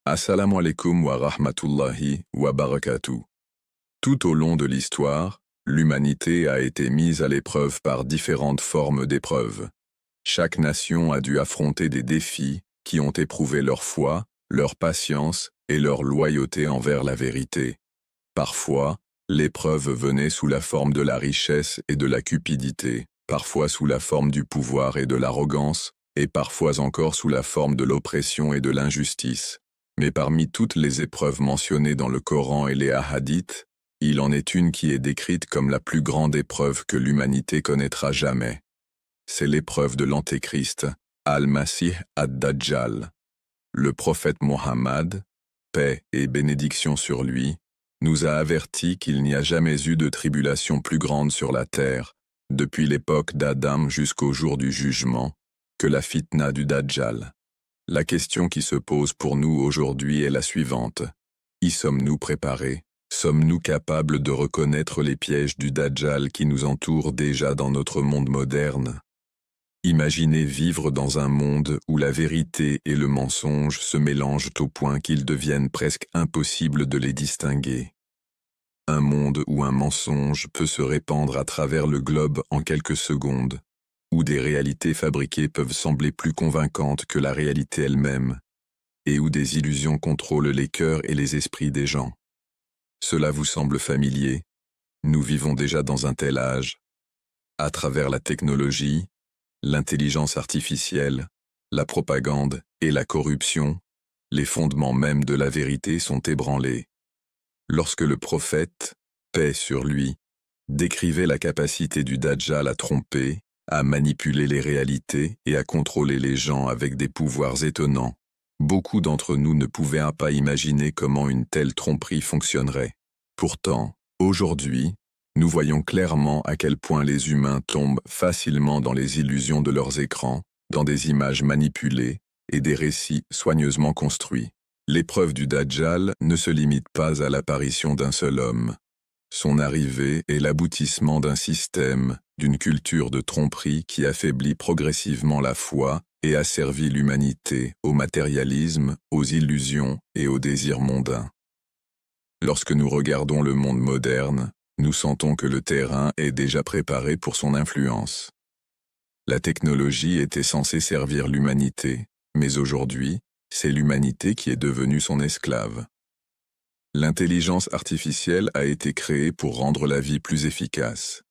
Assalamu alaikum wa rahmatullahi wa barakatuh. Tout au long de l'histoire, l'humanité a été mise à l'épreuve par différentes formes d'épreuves. Chaque nation a dû affronter des défis qui ont éprouvé leur foi, leur patience et leur loyauté envers la vérité. Parfois, l'épreuve venait sous la forme de la richesse et de la cupidité, parfois sous la forme du pouvoir et de l'arrogance, et parfois encore sous la forme de l'oppression et de l'injustice. Mais parmi toutes les épreuves mentionnées dans le Coran et les hadiths, il en est une qui est décrite comme la plus grande épreuve que l'humanité connaîtra jamais. C'est l'épreuve de l'Antéchrist, Al-Masih ad-Dajjal. Le prophète Mohammed, paix et bénédiction sur lui, nous a averti qu'il n'y a jamais eu de tribulation plus grande sur la terre, depuis l'époque d'Adam jusqu'au jour du jugement, que la fitna du Dajjal. La question qui se pose pour nous aujourd'hui est la suivante. Y sommes-nous préparés? Sommes-nous capables de reconnaître les pièges du Dajjal qui nous entourent déjà dans notre monde moderne? Imaginez vivre dans un monde où la vérité et le mensonge se mélangent au point qu'ils deviennent presque impossibles de les distinguer. Un monde où un mensonge peut se répandre à travers le globe en quelques secondes, où des réalités fabriquées peuvent sembler plus convaincantes que la réalité elle-même, et où des illusions contrôlent les cœurs et les esprits des gens. Cela vous semble familier? Nous vivons déjà dans un tel âge. À travers la technologie, l'intelligence artificielle, la propagande et la corruption, les fondements même de la vérité sont ébranlés. Lorsque le prophète, paix sur lui, décrivait la capacité du Dajjal à tromper, à manipuler les réalités et à contrôler les gens avec des pouvoirs étonnants, beaucoup d'entre nous ne pouvaient pas imaginer comment une telle tromperie fonctionnerait. Pourtant, aujourd'hui, nous voyons clairement à quel point les humains tombent facilement dans les illusions de leurs écrans, dans des images manipulées et des récits soigneusement construits. L'épreuve du Dajjal ne se limite pas à l'apparition d'un seul homme. Son arrivée est l'aboutissement d'un système, d'une culture de tromperie qui affaiblit progressivement la foi et asservit l'humanité au matérialisme, aux illusions et aux désirs mondains. Lorsque nous regardons le monde moderne, nous sentons que le terrain est déjà préparé pour son influence. La technologie était censée servir l'humanité, mais aujourd'hui, c'est l'humanité qui est devenue son esclave. L'intelligence artificielle a été créée pour rendre la vie plus efficace,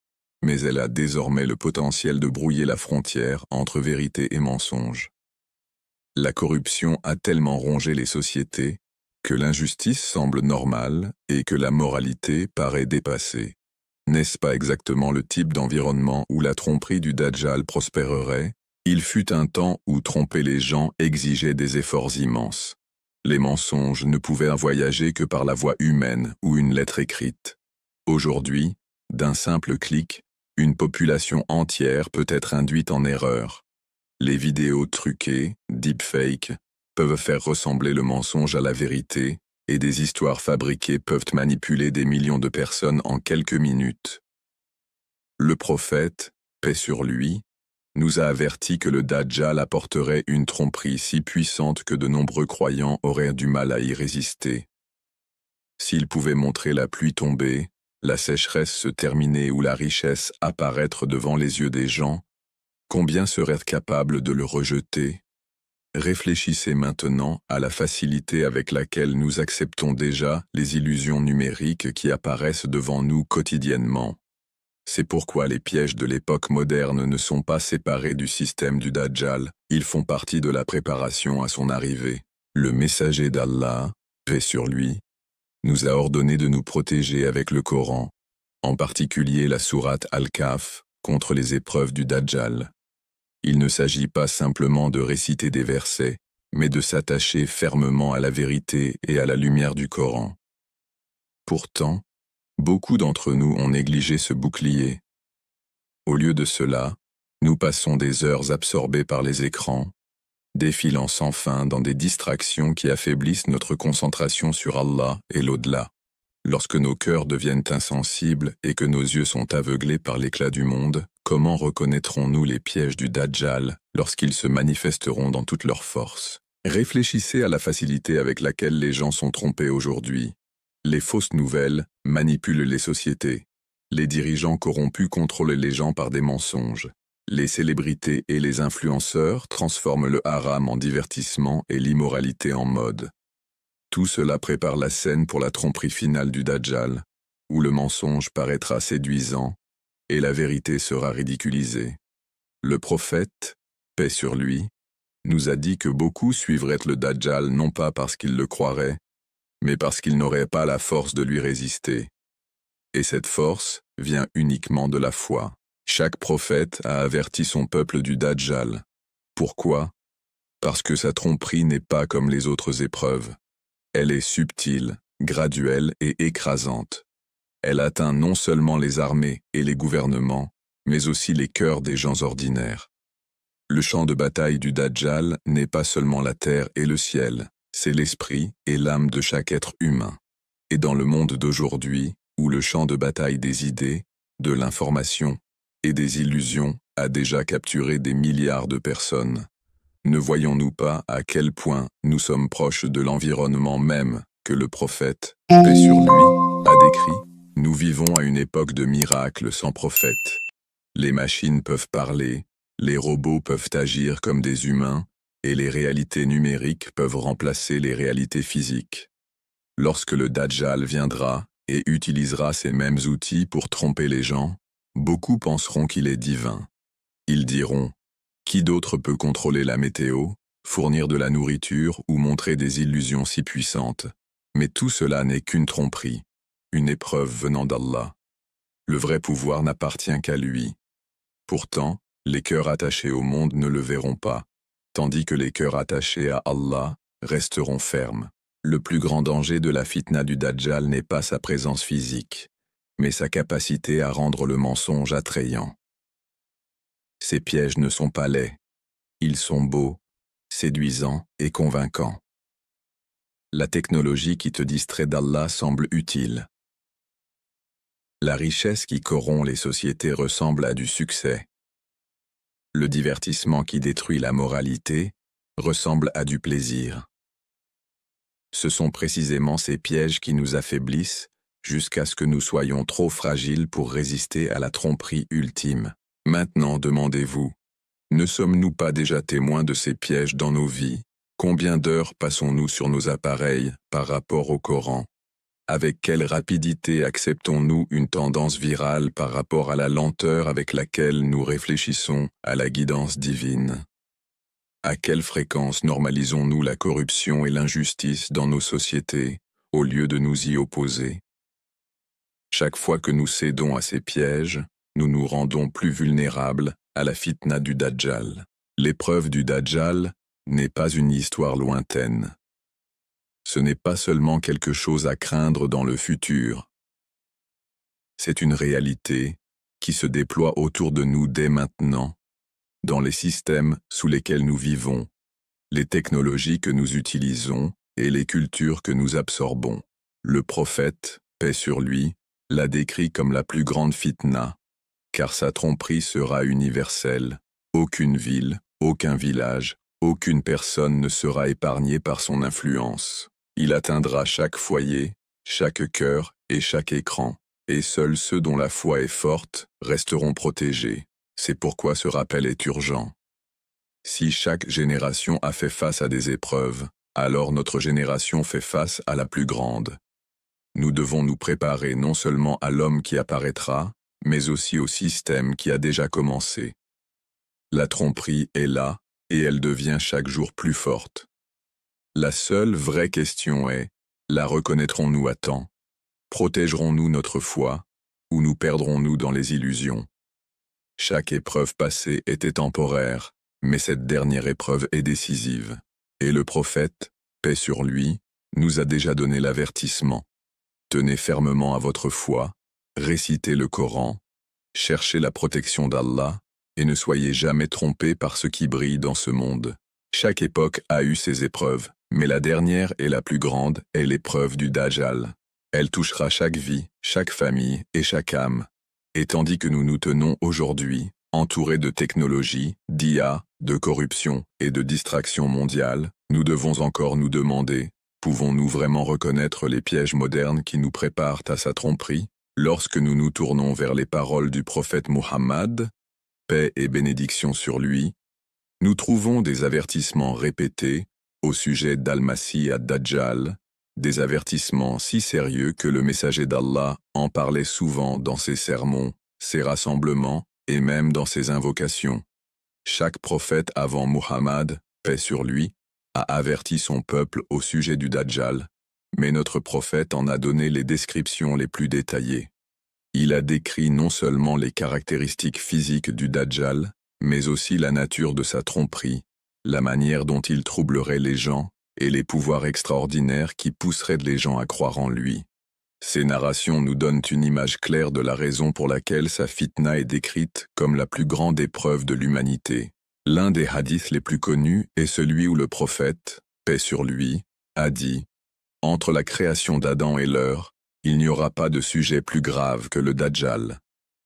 mais elle a désormais le potentiel de brouiller la frontière entre vérité et mensonge. La corruption a tellement rongé les sociétés que l'injustice semble normale et que la moralité paraît dépassée. N'est-ce pas exactement le type d'environnement où la tromperie du Dajjal prospérerait? Il fut un temps où tromper les gens exigeait des efforts immenses. Les mensonges ne pouvaient voyager que par la voie humaine ou une lettre écrite. Aujourd'hui, d'un simple clic, une population entière peut être induite en erreur. Les vidéos truquées, deepfake, peuvent faire ressembler le mensonge à la vérité, et des histoires fabriquées peuvent manipuler des millions de personnes en quelques minutes. Le prophète, paix sur lui, nous a averti que le Dajjal apporterait une tromperie si puissante que de nombreux croyants auraient du mal à y résister. S'il pouvait montrer la pluie tomber, la sécheresse se terminer ou la richesse apparaître devant les yeux des gens, combien seraient capables de le rejeter? Réfléchissez maintenant à la facilité avec laquelle nous acceptons déjà les illusions numériques qui apparaissent devant nous quotidiennement. C'est pourquoi les pièges de l'époque moderne ne sont pas séparés du système du Dajjal, ils font partie de la préparation à son arrivée. Le messager d'Allah, paix sur lui, nous a ordonné de nous protéger avec le Coran, en particulier la sourate Al-Kahf, contre les épreuves du Dajjal. Il ne s'agit pas simplement de réciter des versets, mais de s'attacher fermement à la vérité et à la lumière du Coran. Pourtant, beaucoup d'entre nous ont négligé ce bouclier. Au lieu de cela, nous passons des heures absorbées par les écrans, défilant sans fin dans des distractions qui affaiblissent notre concentration sur Allah et l'au-delà. Lorsque nos cœurs deviennent insensibles et que nos yeux sont aveuglés par l'éclat du monde, comment reconnaîtrons-nous les pièges du Dajjal lorsqu'ils se manifesteront dans toute leur force? Réfléchissez à la facilité avec laquelle les gens sont trompés aujourd'hui. Les fausses nouvelles manipulent les sociétés. Les dirigeants corrompus contrôlent les gens par des mensonges. Les célébrités et les influenceurs transforment le haram en divertissement et l'immoralité en mode. Tout cela prépare la scène pour la tromperie finale du Dajjal, où le mensonge paraîtra séduisant et la vérité sera ridiculisée. Le prophète, paix sur lui, nous a dit que beaucoup suivraient le Dajjal non pas parce qu'ils le croiraient, mais parce qu'ils n'auraient pas la force de lui résister. Et cette force vient uniquement de la foi. Chaque prophète a averti son peuple du Dajjal. Pourquoi? Parce que sa tromperie n'est pas comme les autres épreuves. Elle est subtile, graduelle et écrasante. Elle atteint non seulement les armées et les gouvernements, mais aussi les cœurs des gens ordinaires. Le champ de bataille du Dajjal n'est pas seulement la terre et le ciel, c'est l'esprit et l'âme de chaque être humain. Et dans le monde d'aujourd'hui, où le champ de bataille des idées, de l'information et des illusions a déjà capturé des milliards de personnes, ne voyons-nous pas à quel point nous sommes proches de l'environnement même que le prophète, paix sur lui, a décrit? Nous vivons à une époque de miracles sans prophète. Les machines peuvent parler, les robots peuvent agir comme des humains, et les réalités numériques peuvent remplacer les réalités physiques. Lorsque le Dajjal viendra et utilisera ces mêmes outils pour tromper les gens, beaucoup penseront qu'il est divin. Ils diront: qui d'autre peut contrôler la météo, fournir de la nourriture ou montrer des illusions si puissantes? Mais tout cela n'est qu'une tromperie, une épreuve venant d'Allah. Le vrai pouvoir n'appartient qu'à lui. Pourtant, les cœurs attachés au monde ne le verront pas, tandis que les cœurs attachés à Allah resteront fermes. Le plus grand danger de la fitna du Dajjal n'est pas sa présence physique, mais sa capacité à rendre le mensonge attrayant. Ces pièges ne sont pas laids, ils sont beaux, séduisants et convaincants. La technologie qui te distrait d'Allah semble utile. La richesse qui corrompt les sociétés ressemble à du succès. Le divertissement qui détruit la moralité ressemble à du plaisir. Ce sont précisément ces pièges qui nous affaiblissent jusqu'à ce que nous soyons trop fragiles pour résister à la tromperie ultime. Maintenant, demandez-vous, ne sommes-nous pas déjà témoins de ces pièges dans nos vies? Combien d'heures passons-nous sur nos appareils par rapport au Coran? Avec quelle rapidité acceptons-nous une tendance virale par rapport à la lenteur avec laquelle nous réfléchissons à la guidance divine? À quelle fréquence normalisons-nous la corruption et l'injustice dans nos sociétés, au lieu de nous y opposer? Chaque fois que nous cédons à ces pièges, nous nous rendons plus vulnérables à la fitna du Dajjal. L'épreuve du Dajjal n'est pas une histoire lointaine. Ce n'est pas seulement quelque chose à craindre dans le futur. C'est une réalité qui se déploie autour de nous dès maintenant, dans les systèmes sous lesquels nous vivons, les technologies que nous utilisons et les cultures que nous absorbons. Le prophète, paix sur lui, l'a décrit comme la plus grande fitna, car sa tromperie sera universelle. Aucune ville, aucun village, aucune personne ne sera épargnée par son influence. Il atteindra chaque foyer, chaque cœur et chaque écran, et seuls ceux dont la foi est forte resteront protégés. C'est pourquoi ce rappel est urgent. Si chaque génération a fait face à des épreuves, alors notre génération fait face à la plus grande. Nous devons nous préparer non seulement à l'homme qui apparaîtra, mais aussi au système qui a déjà commencé. La tromperie est là, et elle devient chaque jour plus forte. La seule vraie question est, la reconnaîtrons-nous à temps? Protégerons-nous notre foi, ou nous perdrons-nous dans les illusions? Chaque épreuve passée était temporaire, mais cette dernière épreuve est décisive. Et le prophète, paix sur lui, nous a déjà donné l'avertissement. Tenez fermement à votre foi, récitez le Coran, cherchez la protection d'Allah, et ne soyez jamais trompés par ce qui brille dans ce monde. Chaque époque a eu ses épreuves, mais la dernière et la plus grande est l'épreuve du Dajjal. Elle touchera chaque vie, chaque famille et chaque âme. Et tandis que nous nous tenons aujourd'hui, Entourés de technologies, d'IA, de corruption et de distraction mondiale, nous devons encore nous demander, pouvons-nous vraiment reconnaître les pièges modernes qui nous préparent à sa tromperie, lorsque nous nous tournons vers les paroles du prophète Muhammad, paix et bénédiction sur lui, nous trouvons des avertissements répétés au sujet d'Al-Masih ad-Dajjal, des avertissements si sérieux que le messager d'Allah en parlait souvent dans ses sermons, ses rassemblements et même dans ses invocations. Chaque prophète avant Muhammad, paix sur lui, a averti son peuple au sujet du Dajjal, mais notre prophète en a donné les descriptions les plus détaillées. Il a décrit non seulement les caractéristiques physiques du Dajjal, mais aussi la nature de sa tromperie, la manière dont il troublerait les gens et les pouvoirs extraordinaires qui pousseraient les gens à croire en lui. Ces narrations nous donnent une image claire de la raison pour laquelle sa fitna est décrite comme la plus grande épreuve de l'humanité. L'un des hadiths les plus connus est celui où le prophète, paix sur lui, a dit « Entre la création d'Adam et l'heure, il n'y aura pas de sujet plus grave que le Dajjal. »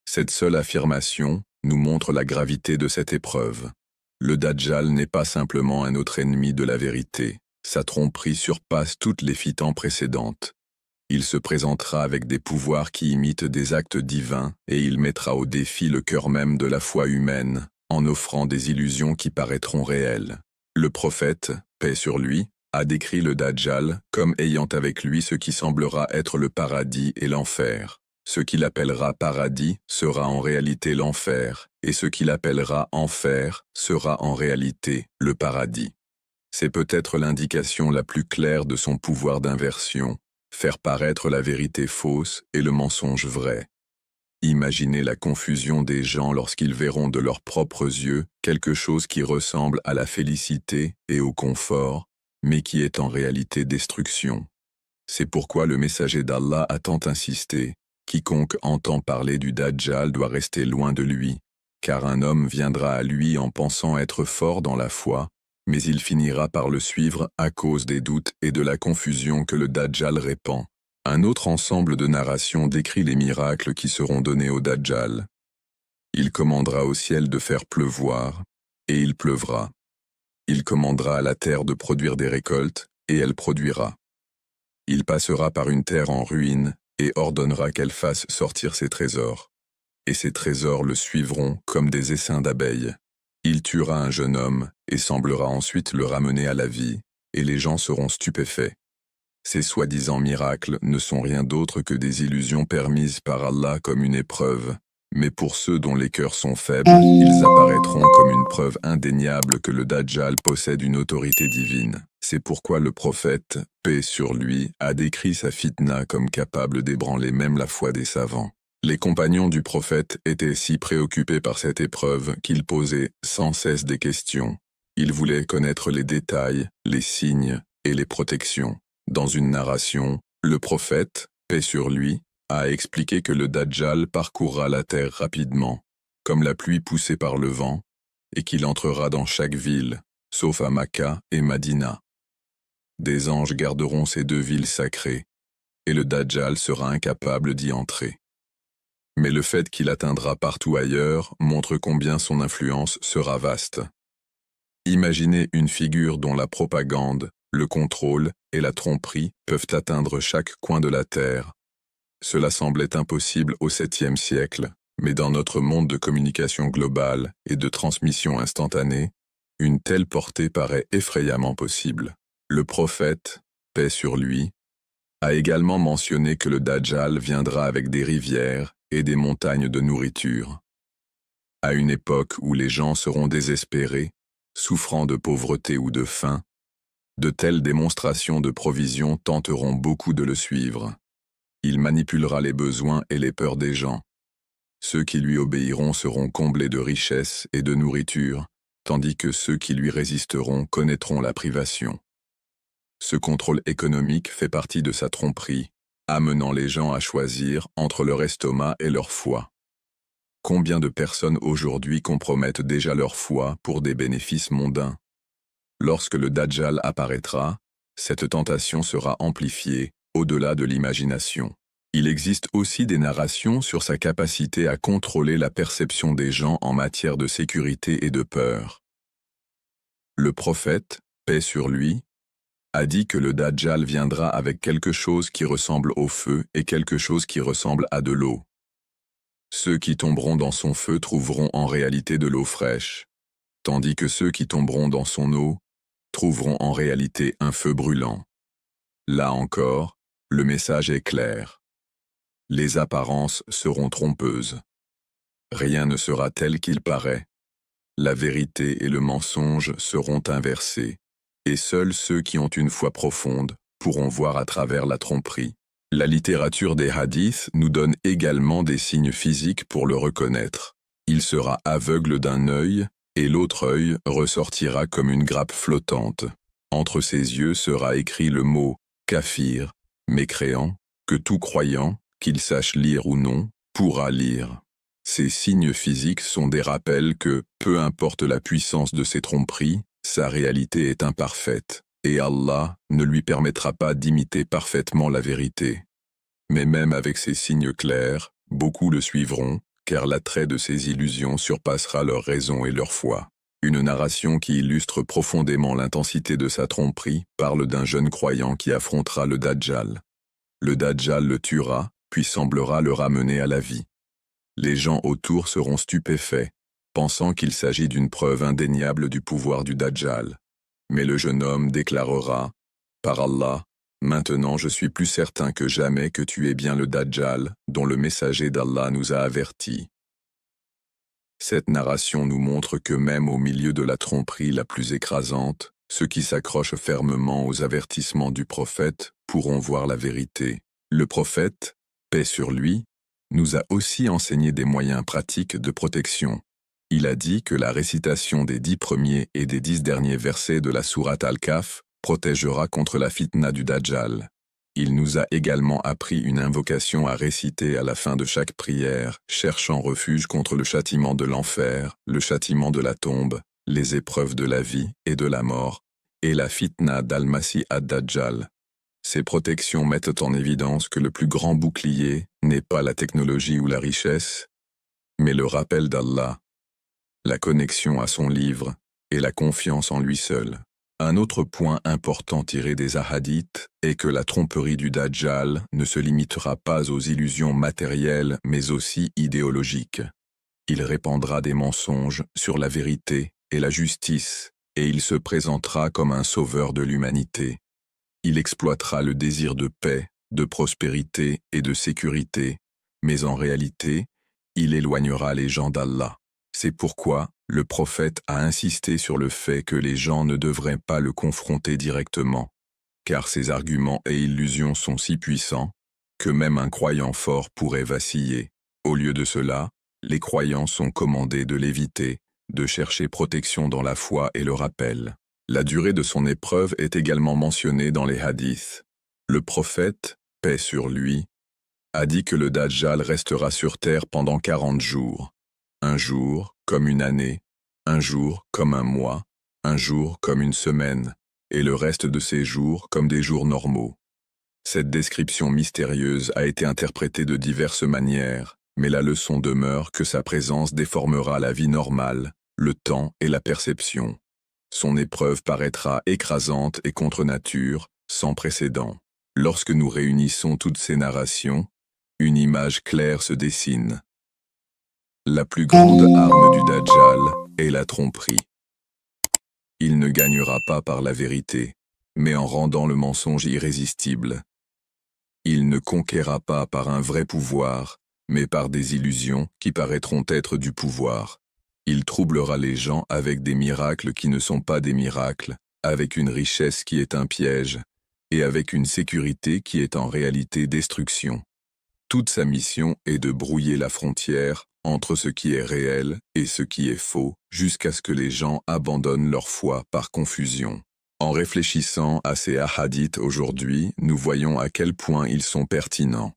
Cette seule affirmation nous montre la gravité de cette épreuve. Le Dajjal n'est pas simplement un autre ennemi de la vérité. Sa tromperie surpasse toutes les fitans précédentes. Il se présentera avec des pouvoirs qui imitent des actes divins et il mettra au défi le cœur même de la foi humaine, en offrant des illusions qui paraîtront réelles. Le prophète, paix sur lui, a décrit le Dajjal comme ayant avec lui ce qui semblera être le paradis et l'enfer. Ce qu'il appellera paradis sera en réalité l'enfer, et ce qu'il appellera enfer sera en réalité le paradis. C'est peut-être l'indication la plus claire de son pouvoir d'inversion, faire paraître la vérité fausse et le mensonge vrai. Imaginez la confusion des gens lorsqu'ils verront de leurs propres yeux quelque chose qui ressemble à la félicité et au confort, mais qui est en réalité destruction. C'est pourquoi le messager d'Allah a tant insisté, quiconque entend parler du Dajjal doit rester loin de lui, car un homme viendra à lui en pensant être fort dans la foi, mais il finira par le suivre à cause des doutes et de la confusion que le Dajjal répand. Un autre ensemble de narrations décrit les miracles qui seront donnés au Dajjal. Il commandera au ciel de faire pleuvoir, et il pleuvra. Il commandera à la terre de produire des récoltes, et elle produira. Il passera par une terre en ruine, et ordonnera qu'elle fasse sortir ses trésors. Et ses trésors le suivront comme des essaims d'abeilles. Il tuera un jeune homme, et semblera ensuite le ramener à la vie, et les gens seront stupéfaits. Ces soi-disant miracles ne sont rien d'autre que des illusions permises par Allah comme une épreuve, mais pour ceux dont les cœurs sont faibles, ils apparaîtront comme une preuve indéniable que le Dajjal possède une autorité divine. C'est pourquoi le prophète, paix sur lui, a décrit sa fitna comme capable d'ébranler même la foi des savants. Les compagnons du prophète étaient si préoccupés par cette épreuve qu'ils posaient sans cesse des questions. Ils voulaient connaître les détails, les signes et les protections. Dans une narration, le prophète, paix sur lui, a expliqué que le Dajjal parcourra la terre rapidement, comme la pluie poussée par le vent, et qu'il entrera dans chaque ville, sauf à Makka et Madina. Des anges garderont ces deux villes sacrées, et le Dajjal sera incapable d'y entrer. Mais le fait qu'il atteindra partout ailleurs montre combien son influence sera vaste. Imaginez une figure dont la propagande, le contrôle et la tromperie peuvent atteindre chaque coin de la terre. Cela semblait impossible au 7e siècle, mais dans notre monde de communication globale et de transmission instantanée, une telle portée paraît effrayamment possible. Le prophète, paix sur lui, a également mentionné que le Dajjal viendra avec des rivières et des montagnes de nourriture. À une époque où les gens seront désespérés, souffrant de pauvreté ou de faim, de telles démonstrations de provision tenteront beaucoup de le suivre. Il manipulera les besoins et les peurs des gens. Ceux qui lui obéiront seront comblés de richesses et de nourriture, tandis que ceux qui lui résisteront connaîtront la privation. Ce contrôle économique fait partie de sa tromperie, amenant les gens à choisir entre leur estomac et leur foi. Combien de personnes aujourd'hui compromettent déjà leur foi pour des bénéfices mondains? Lorsque le Dajjal apparaîtra, cette tentation sera amplifiée, au-delà de l'imagination. Il existe aussi des narrations sur sa capacité à contrôler la perception des gens en matière de sécurité et de peur. Le prophète, paix sur lui, a dit que le Dajjal viendra avec quelque chose qui ressemble au feu et quelque chose qui ressemble à de l'eau. Ceux qui tomberont dans son feu trouveront en réalité de l'eau fraîche, tandis que ceux qui tomberont dans son eau trouveront en réalité un feu brûlant. Là encore, le message est clair. Les apparences seront trompeuses. Rien ne sera tel qu'il paraît. La vérité et le mensonge seront inversés, et seuls ceux qui ont une foi profonde pourront voir à travers la tromperie. La littérature des hadiths nous donne également des signes physiques pour le reconnaître. Il sera aveugle d'un œil, et l'autre œil ressortira comme une grappe flottante. Entre ses yeux sera écrit le mot « kafir », mécréant, que tout croyant, qu'il sache lire ou non, pourra lire. Ces signes physiques sont des rappels que, peu importe la puissance de ses tromperies, sa réalité est imparfaite, et Allah ne lui permettra pas d'imiter parfaitement la vérité. Mais même avec ces signes clairs, beaucoup le suivront, car l'attrait de ces illusions surpassera leur raison et leur foi. Une narration qui illustre profondément l'intensité de sa tromperie parle d'un jeune croyant qui affrontera le Dajjal. Le Dajjal le tuera, puis semblera le ramener à la vie. Les gens autour seront stupéfaits, pensant qu'il s'agit d'une preuve indéniable du pouvoir du Dajjal. Mais le jeune homme déclarera « Par Allah, maintenant je suis plus certain que jamais que tu es bien le Dajjal, dont le messager d'Allah nous a avertis. » Cette narration nous montre que même au milieu de la tromperie la plus écrasante, ceux qui s'accrochent fermement aux avertissements du prophète pourront voir la vérité. Le prophète, paix sur lui, nous a aussi enseigné des moyens pratiques de protection. Il a dit que la récitation des 10 premiers et des 10 derniers versets de la sourate Al-Kahf protégera contre la fitna du Dajjal. Il nous a également appris une invocation à réciter à la fin de chaque prière, cherchant refuge contre le châtiment de l'enfer, le châtiment de la tombe, les épreuves de la vie et de la mort, et la fitna d'Al-Masih ad-Dajjal. Ces protections mettent en évidence que le plus grand bouclier n'est pas la technologie ou la richesse, mais le rappel d'Allah, la connexion à son livre et la confiance en lui seul. Un autre point important tiré des hadiths est que la tromperie du Dajjal ne se limitera pas aux illusions matérielles mais aussi idéologiques. Il répandra des mensonges sur la vérité et la justice, et il se présentera comme un sauveur de l'humanité. Il exploitera le désir de paix, de prospérité et de sécurité, mais en réalité, il éloignera les gens d'Allah. C'est pourquoi le prophète a insisté sur le fait que les gens ne devraient pas le confronter directement, car ses arguments et illusions sont si puissants que même un croyant fort pourrait vaciller. Au lieu de cela, les croyants sont commandés de l'éviter, de chercher protection dans la foi et le rappel. La durée de son épreuve est également mentionnée dans les hadiths. Le prophète, paix sur lui, a dit que le Dajjal restera sur terre pendant 40 jours. Un jour comme une année, un jour comme un mois, un jour comme une semaine, et le reste de ces jours comme des jours normaux. Cette description mystérieuse a été interprétée de diverses manières, mais la leçon demeure que sa présence déformera la vie normale, le temps et la perception. Son épreuve paraîtra écrasante et contre nature, sans précédent. Lorsque nous réunissons toutes ces narrations, une image claire se dessine. La plus grande arme du Dajjal est la tromperie. Il ne gagnera pas par la vérité, mais en rendant le mensonge irrésistible. Il ne conquérera pas par un vrai pouvoir, mais par des illusions qui paraîtront être du pouvoir. Il troublera les gens avec des miracles qui ne sont pas des miracles, avec une richesse qui est un piège, et avec une sécurité qui est en réalité destruction. Toute sa mission est de brouiller la frontière entre ce qui est réel et ce qui est faux, jusqu'à ce que les gens abandonnent leur foi par confusion. En réfléchissant à ces hadiths aujourd'hui, nous voyons à quel point ils sont pertinents.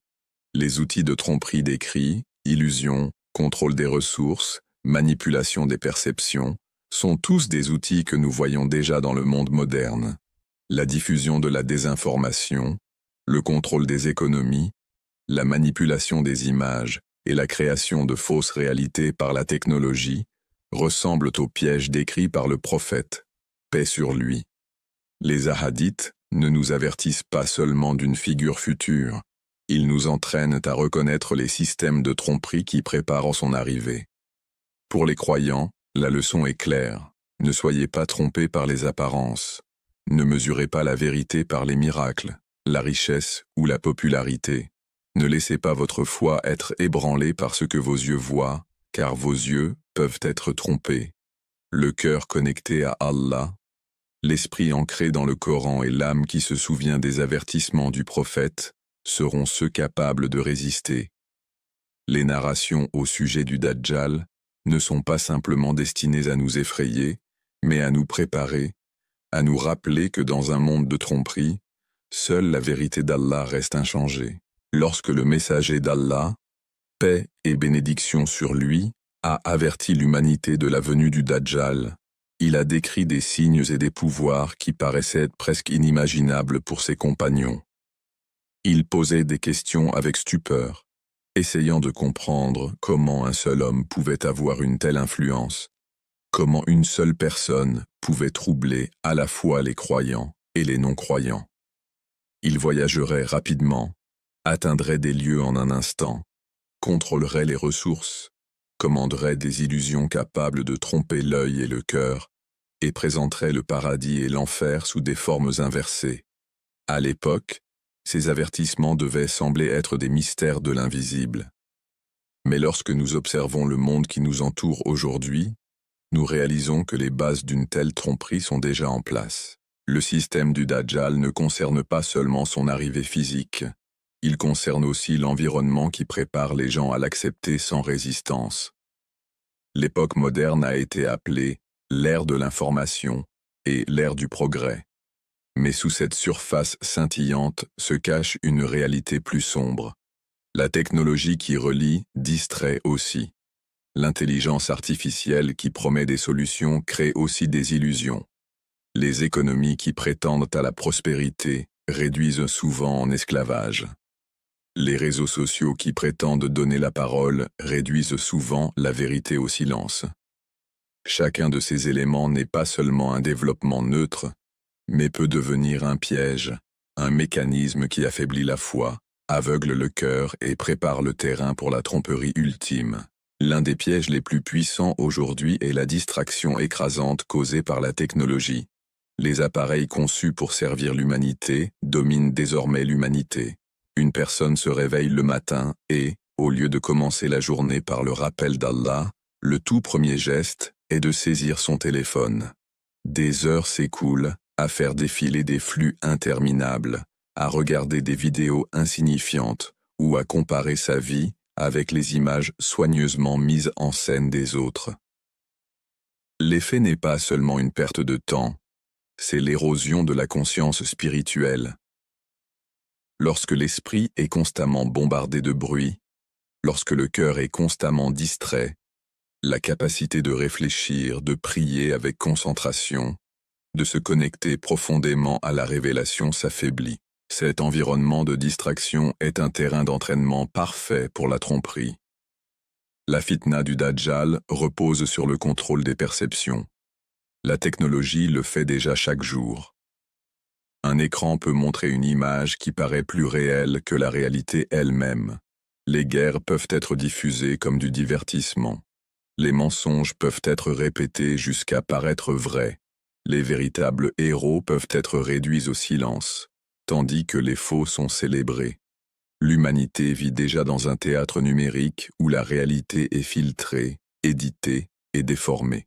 Les outils de tromperie décrits, illusion, contrôle des ressources, manipulation des perceptions, sont tous des outils que nous voyons déjà dans le monde moderne. La diffusion de la désinformation, le contrôle des économies, la manipulation des images et la création de fausses réalités par la technologie ressemblent aux pièges décrits par le prophète, paix sur lui. Les hadiths ne nous avertissent pas seulement d'une figure future, ils nous entraînent à reconnaître les systèmes de tromperie qui préparent son arrivée. Pour les croyants, la leçon est claire. Ne soyez pas trompés par les apparences. Ne mesurez pas la vérité par les miracles, la richesse ou la popularité. Ne laissez pas votre foi être ébranlée par ce que vos yeux voient, car vos yeux peuvent être trompés. Le cœur connecté à Allah, l'esprit ancré dans le Coran et l'âme qui se souvient des avertissements du prophète seront ceux capables de résister. Les narrations au sujet du Dajjal ne sont pas simplement destinées à nous effrayer, mais à nous préparer, à nous rappeler que dans un monde de tromperie, seule la vérité d'Allah reste inchangée. Lorsque le messager d'Allah, paix et bénédiction sur lui, a averti l'humanité de la venue du Dajjal, il a décrit des signes et des pouvoirs qui paraissaient être presque inimaginables pour ses compagnons. Il posait des questions avec stupeur, essayant de comprendre comment un seul homme pouvait avoir une telle influence, comment une seule personne pouvait troubler à la fois les croyants et les non-croyants. Il voyagerait rapidement, atteindrait des lieux en un instant, contrôlerait les ressources, commanderait des illusions capables de tromper l'œil et le cœur, et présenterait le paradis et l'enfer sous des formes inversées. À l'époque, ces avertissements devaient sembler être des mystères de l'invisible. Mais lorsque nous observons le monde qui nous entoure aujourd'hui, nous réalisons que les bases d'une telle tromperie sont déjà en place. Le système du Dajjal ne concerne pas seulement son arrivée physique, il concerne aussi l'environnement qui prépare les gens à l'accepter sans résistance. L'époque moderne a été appelée l'ère de l'information et l'ère du progrès. Mais sous cette surface scintillante se cache une réalité plus sombre. La technologie qui relie distrait aussi. L'intelligence artificielle qui promet des solutions crée aussi des illusions. Les économies qui prétendent à la prospérité réduisent souvent en esclavage. Les réseaux sociaux qui prétendent donner la parole réduisent souvent la vérité au silence. Chacun de ces éléments n'est pas seulement un développement neutre, mais peut devenir un piège, un mécanisme qui affaiblit la foi, aveugle le cœur et prépare le terrain pour la tromperie ultime. L'un des pièges les plus puissants aujourd'hui est la distraction écrasante causée par la technologie. Les appareils conçus pour servir l'humanité dominent désormais l'humanité. Une personne se réveille le matin et, au lieu de commencer la journée par le rappel d'Allah, le tout premier geste est de saisir son téléphone. Des heures s'écoulent à faire défiler des flux interminables, à regarder des vidéos insignifiantes ou à comparer sa vie avec les images soigneusement mises en scène des autres. L'effet n'est pas seulement une perte de temps, c'est l'érosion de la conscience spirituelle. Lorsque l'esprit est constamment bombardé de bruit, lorsque le cœur est constamment distrait, la capacité de réfléchir, de prier avec concentration, de se connecter profondément à la révélation s'affaiblit. Cet environnement de distraction est un terrain d'entraînement parfait pour la tromperie. La fitna du Dajjal repose sur le contrôle des perceptions. La technologie le fait déjà chaque jour. Un écran peut montrer une image qui paraît plus réelle que la réalité elle-même. Les guerres peuvent être diffusées comme du divertissement. Les mensonges peuvent être répétés jusqu'à paraître vrais. Les véritables héros peuvent être réduits au silence, tandis que les faux sont célébrés. L'humanité vit déjà dans un théâtre numérique où la réalité est filtrée, éditée et déformée.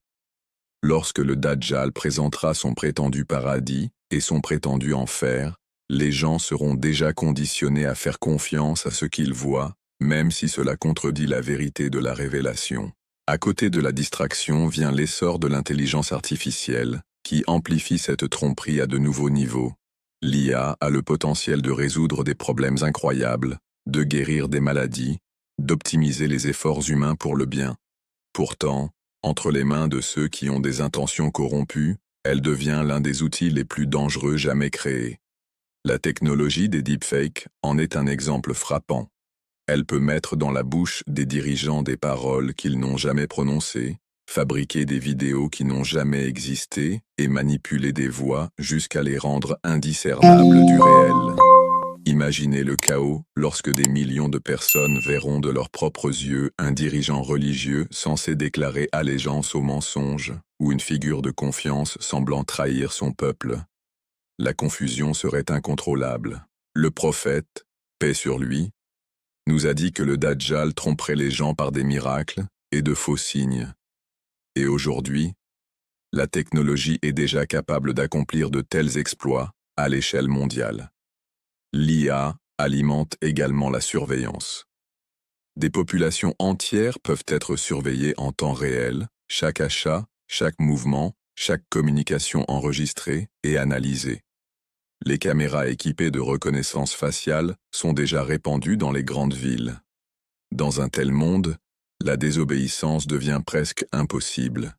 Lorsque le Dajjal présentera son prétendu paradis et son prétendu enfer, les gens seront déjà conditionnés à faire confiance à ce qu'ils voient, même si cela contredit la vérité de la révélation. À côté de la distraction vient l'essor de l'intelligence artificielle, qui amplifie cette tromperie à de nouveaux niveaux. L'IA a le potentiel de résoudre des problèmes incroyables, de guérir des maladies, d'optimiser les efforts humains pour le bien. Pourtant, entre les mains de ceux qui ont des intentions corrompues, elle devient l'un des outils les plus dangereux jamais créés. La technologie des deepfakes en est un exemple frappant. Elle peut mettre dans la bouche des dirigeants des paroles qu'ils n'ont jamais prononcées, fabriquer des vidéos qui n'ont jamais existé et manipuler des voix jusqu'à les rendre indiscernables du réel. Imaginez le chaos lorsque des millions de personnes verront de leurs propres yeux un dirigeant religieux censé déclarer allégeance au mensonge ou une figure de confiance semblant trahir son peuple. La confusion serait incontrôlable. Le prophète, paix sur lui, nous a dit que le Dajjal tromperait les gens par des miracles et de faux signes. Et aujourd'hui, la technologie est déjà capable d'accomplir de tels exploits à l'échelle mondiale. L'IA alimente également la surveillance. Des populations entières peuvent être surveillées en temps réel, chaque achat, chaque mouvement, chaque communication enregistrée et analysée. Les caméras équipées de reconnaissance faciale sont déjà répandues dans les grandes villes. Dans un tel monde, la désobéissance devient presque impossible.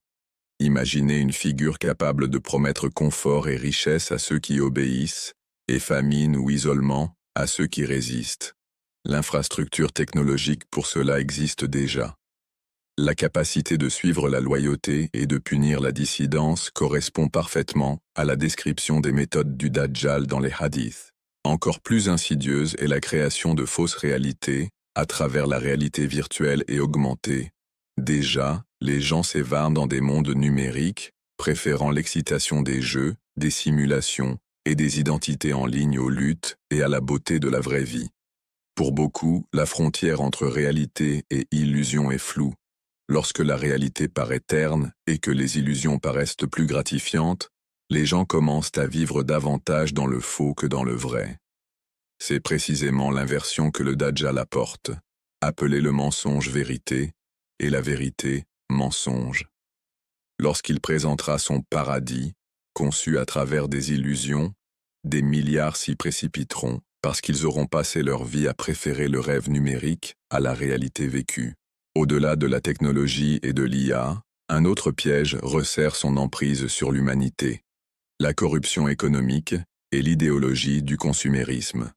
Imaginez une figure capable de promettre confort et richesse à ceux qui obéissent, et famine ou isolement à ceux qui résistent. L'infrastructure technologique pour cela existe déjà. La capacité de suivre la loyauté et de punir la dissidence correspond parfaitement à la description des méthodes du Dajjal dans les hadiths. Encore plus insidieuse est la création de fausses réalités à travers la réalité virtuelle et augmentée. Déjà, les gens s'évarent dans des mondes numériques, préférant l'excitation des jeux, des simulations et des identités en ligne aux luttes et à la beauté de la vraie vie. Pour beaucoup, la frontière entre réalité et illusion est floue. Lorsque la réalité paraît terne et que les illusions paraissent plus gratifiantes, les gens commencent à vivre davantage dans le faux que dans le vrai. C'est précisément l'inversion que le Dajjal apporte, appeler le mensonge vérité et la vérité mensonge. Lorsqu'il présentera son paradis, conçu à travers des illusions, des milliards s'y précipiteront parce qu'ils auront passé leur vie à préférer le rêve numérique à la réalité vécue. Au-delà de la technologie et de l'IA, un autre piège resserre son emprise sur l'humanité. La corruption économique et l'idéologie du consumérisme.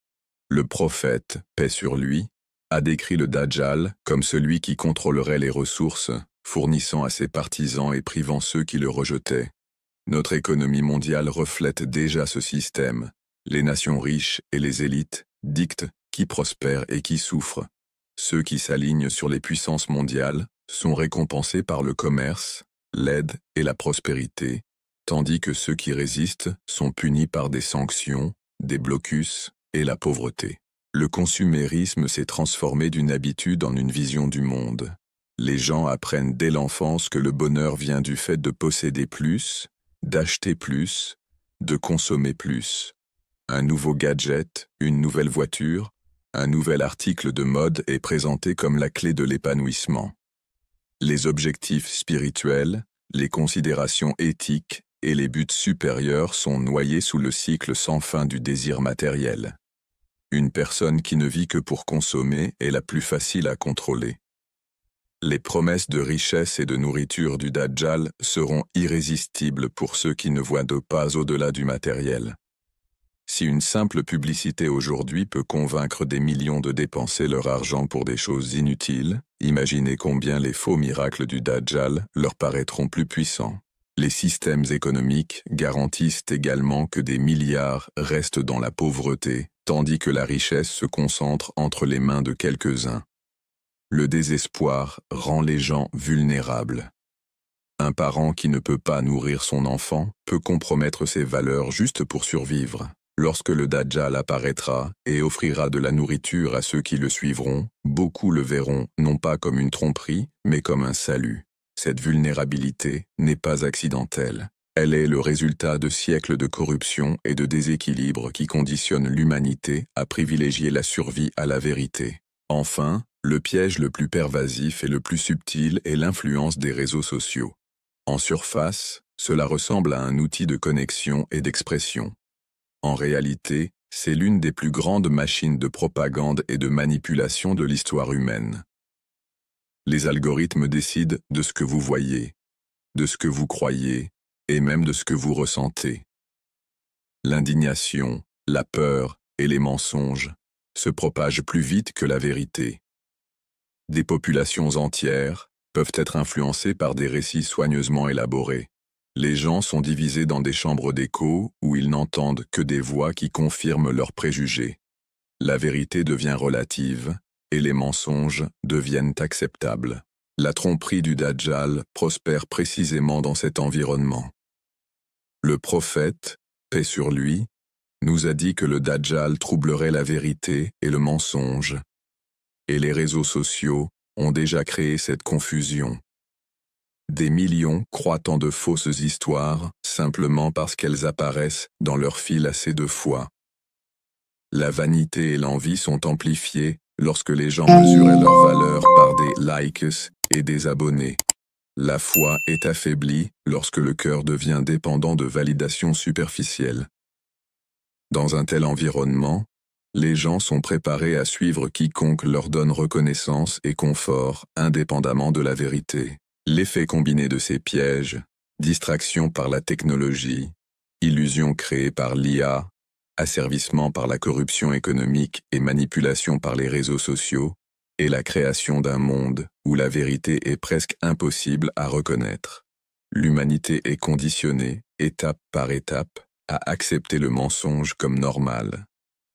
Le prophète, paix sur lui, a décrit le Dajjal comme celui qui contrôlerait les ressources, fournissant à ses partisans et privant ceux qui le rejetaient. Notre économie mondiale reflète déjà ce système. Les nations riches et les élites dictent qui prospère et qui souffre. Ceux qui s'alignent sur les puissances mondiales sont récompensés par le commerce, l'aide et la prospérité, tandis que ceux qui résistent sont punis par des sanctions, des blocus et la pauvreté. Le consumérisme s'est transformé d'une habitude en une vision du monde. Les gens apprennent dès l'enfance que le bonheur vient du fait de posséder plus, d'acheter plus, de consommer plus. Un nouveau gadget, une nouvelle voiture, un nouvel article de mode est présenté comme la clé de l'épanouissement. Les objectifs spirituels, les considérations éthiques et les buts supérieurs sont noyés sous le cycle sans fin du désir matériel. Une personne qui ne vit que pour consommer est la plus facile à contrôler. Les promesses de richesse et de nourriture du Dajjal seront irrésistibles pour ceux qui ne voient pas au-delà du matériel. Si une simple publicité aujourd'hui peut convaincre des millions de dépenser leur argent pour des choses inutiles, imaginez combien les faux miracles du Dajjal leur paraîtront plus puissants. Les systèmes économiques garantissent également que des milliards restent dans la pauvreté, tandis que la richesse se concentre entre les mains de quelques-uns. Le désespoir rend les gens vulnérables. Un parent qui ne peut pas nourrir son enfant peut compromettre ses valeurs juste pour survivre. Lorsque le Dajjal apparaîtra et offrira de la nourriture à ceux qui le suivront, beaucoup le verront non pas comme une tromperie, mais comme un salut. Cette vulnérabilité n'est pas accidentelle. Elle est le résultat de siècles de corruption et de déséquilibre qui conditionnent l'humanité à privilégier la survie à la vérité. Enfin, le piège le plus pervasif et le plus subtil est l'influence des réseaux sociaux. En surface, cela ressemble à un outil de connexion et d'expression. En réalité, c'est l'une des plus grandes machines de propagande et de manipulation de l'histoire humaine. Les algorithmes décident de ce que vous voyez, de ce que vous croyez, et même de ce que vous ressentez. L'indignation, la peur et les mensonges se propagent plus vite que la vérité. Des populations entières peuvent être influencées par des récits soigneusement élaborés. Les gens sont divisés dans des chambres d'écho où ils n'entendent que des voix qui confirment leurs préjugés. La vérité devient relative et les mensonges deviennent acceptables. La tromperie du Dajjal prospère précisément dans cet environnement. Le prophète, paix sur lui, nous a dit que le Dajjal troublerait la vérité et le mensonge. Et les réseaux sociaux ont déjà créé cette confusion. Des millions croient en de fausses histoires simplement parce qu'elles apparaissent dans leur fil assez de fois. La vanité et l'envie sont amplifiées lorsque les gens mesuraient leur valeur par des likes et des abonnés. La foi est affaiblie lorsque le cœur devient dépendant de validations superficielles. Dans un tel environnement, les gens sont préparés à suivre quiconque leur donne reconnaissance et confort, indépendamment de la vérité. L'effet combiné de ces pièges, distraction par la technologie, illusion créée par l'IA, asservissement par la corruption économique et manipulation par les réseaux sociaux, est la création d'un monde où la vérité est presque impossible à reconnaître. L'humanité est conditionnée, étape par étape, à accepter le mensonge comme normal.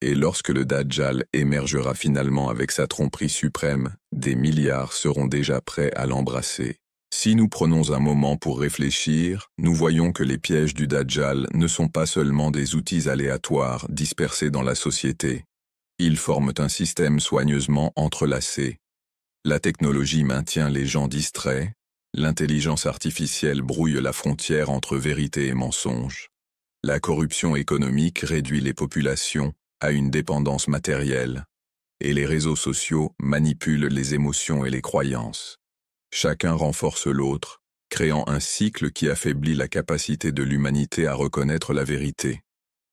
Et lorsque le Dajjal émergera finalement avec sa tromperie suprême, des milliards seront déjà prêts à l'embrasser. Si nous prenons un moment pour réfléchir, nous voyons que les pièges du Dajjal ne sont pas seulement des outils aléatoires dispersés dans la société. Ils forment un système soigneusement entrelacé. La technologie maintient les gens distraits, l'intelligence artificielle brouille la frontière entre vérité et mensonge. La corruption économique réduit les populations à une dépendance matérielle, et les réseaux sociaux manipulent les émotions et les croyances. Chacun renforce l'autre, créant un cycle qui affaiblit la capacité de l'humanité à reconnaître la vérité.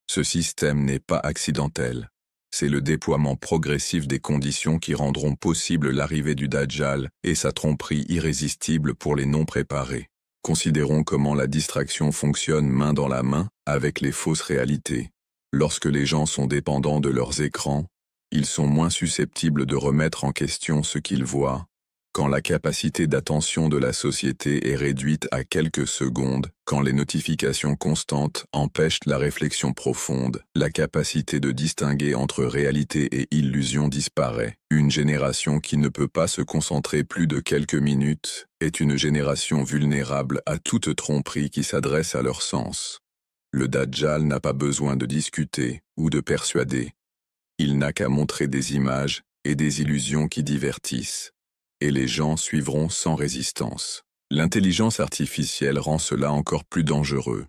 Ce système n'est pas accidentel. C'est le déploiement progressif des conditions qui rendront possible l'arrivée du Dajjal et sa tromperie irrésistible pour les non-préparés. Considérons comment la distraction fonctionne main dans la main avec les fausses réalités. Lorsque les gens sont dépendants de leurs écrans, ils sont moins susceptibles de remettre en question ce qu'ils voient. Quand la capacité d'attention de la société est réduite à quelques secondes, quand les notifications constantes empêchent la réflexion profonde, la capacité de distinguer entre réalité et illusion disparaît. Une génération qui ne peut pas se concentrer plus de quelques minutes est une génération vulnérable à toute tromperie qui s'adresse à leur sens. Le Dajjal n'a pas besoin de discuter ou de persuader. Il n'a qu'à montrer des images et des illusions qui divertissent. Et les gens suivront sans résistance. L'intelligence artificielle rend cela encore plus dangereux.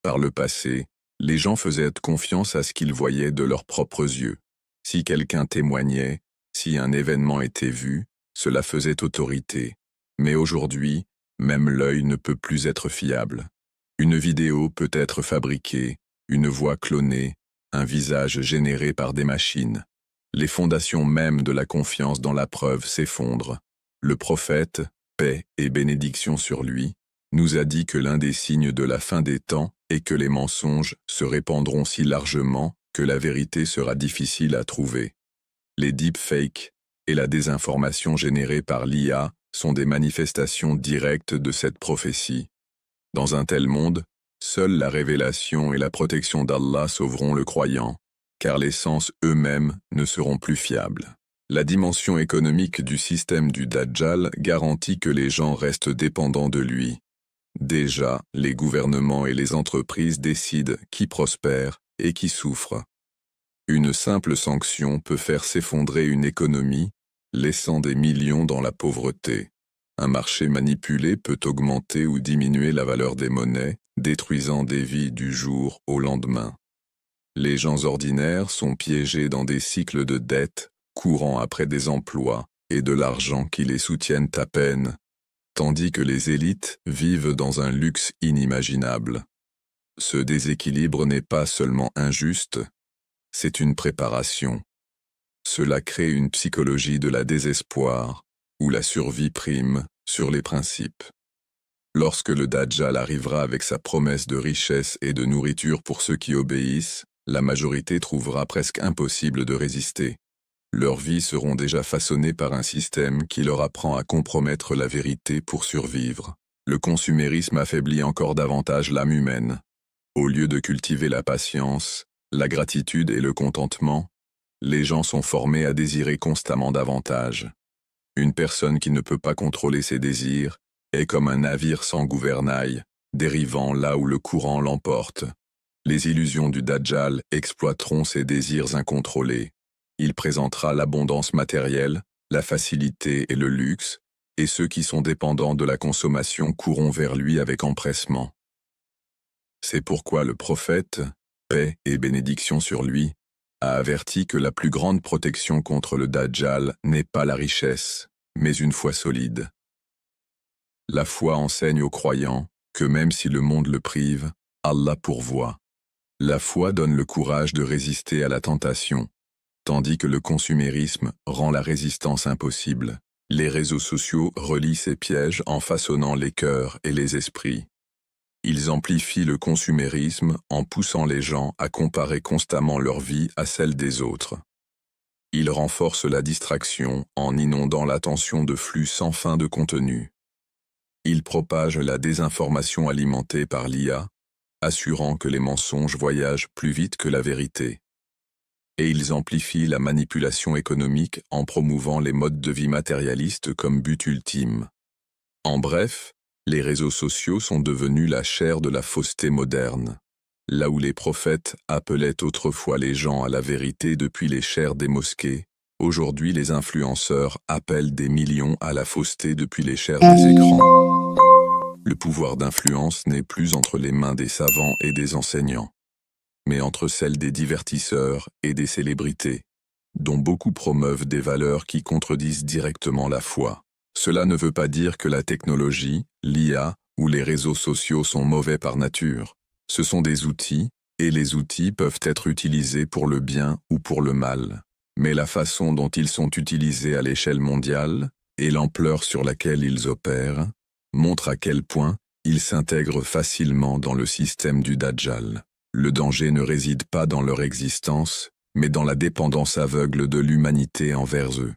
Par le passé, les gens faisaient confiance à ce qu'ils voyaient de leurs propres yeux. Si quelqu'un témoignait, si un événement était vu, cela faisait autorité. Mais aujourd'hui, même l'œil ne peut plus être fiable. Une vidéo peut être fabriquée, une voix clonée, un visage généré par des machines. Les fondations mêmes de la confiance dans la preuve s'effondrent. Le prophète, paix et bénédiction sur lui, nous a dit que l'un des signes de la fin des temps est que les mensonges se répandront si largement que la vérité sera difficile à trouver. Les deepfakes et la désinformation générée par l'IA sont des manifestations directes de cette prophétie. Dans un tel monde, seule la révélation et la protection d'Allah sauveront le croyant, car les sens eux-mêmes ne seront plus fiables. La dimension économique du système du Dajjal garantit que les gens restent dépendants de lui. Déjà, les gouvernements et les entreprises décident qui prospère et qui souffre. Une simple sanction peut faire s'effondrer une économie, laissant des millions dans la pauvreté. Un marché manipulé peut augmenter ou diminuer la valeur des monnaies, détruisant des vies du jour au lendemain. Les gens ordinaires sont piégés dans des cycles de dette, courant après des emplois et de l'argent qui les soutiennent à peine, tandis que les élites vivent dans un luxe inimaginable. Ce déséquilibre n'est pas seulement injuste, c'est une préparation. Cela crée une psychologie de la désespoir, où la survie prime sur les principes. Lorsque le Dajjal arrivera avec sa promesse de richesse et de nourriture pour ceux qui obéissent, la majorité trouvera presque impossible de résister. Leurs vies seront déjà façonnées par un système qui leur apprend à compromettre la vérité pour survivre. Le consumérisme affaiblit encore davantage l'âme humaine. Au lieu de cultiver la patience, la gratitude et le contentement, les gens sont formés à désirer constamment davantage. Une personne qui ne peut pas contrôler ses désirs est comme un navire sans gouvernail, dérivant là où le courant l'emporte. Les illusions du Dajjal exploiteront ces désirs incontrôlés. Il présentera l'abondance matérielle, la facilité et le luxe, et ceux qui sont dépendants de la consommation courront vers lui avec empressement. C'est pourquoi le prophète, paix et bénédiction sur lui, a averti que la plus grande protection contre le Dajjal n'est pas la richesse, mais une foi solide. La foi enseigne aux croyants que même si le monde le prive, Allah pourvoit. La foi donne le courage de résister à la tentation, tandis que le consumérisme rend la résistance impossible. Les réseaux sociaux relient ces pièges en façonnant les cœurs et les esprits. Ils amplifient le consumérisme en poussant les gens à comparer constamment leur vie à celle des autres. Ils renforcent la distraction en inondant l'attention de flux sans fin de contenu. Ils propagent la désinformation alimentée par l'IA, assurant que les mensonges voyagent plus vite que la vérité. Et ils amplifient la manipulation économique en promouvant les modes de vie matérialistes comme but ultime. En bref, les réseaux sociaux sont devenus la chair de la fausseté moderne. Là où les prophètes appelaient autrefois les gens à la vérité depuis les chairs des mosquées, aujourd'hui les influenceurs appellent des millions à la fausseté depuis les chairs des écrans. Le pouvoir d'influence n'est plus entre les mains des savants et des enseignants, mais entre celles des divertisseurs et des célébrités, dont beaucoup promeuvent des valeurs qui contredisent directement la foi. Cela ne veut pas dire que la technologie, l'IA ou les réseaux sociaux sont mauvais par nature. Ce sont des outils, et les outils peuvent être utilisés pour le bien ou pour le mal. Mais la façon dont ils sont utilisés à l'échelle mondiale, et l'ampleur sur laquelle ils opèrent, montrent à quel point ils s'intègrent facilement dans le système du Dajjal. Le danger ne réside pas dans leur existence, mais dans la dépendance aveugle de l'humanité envers eux.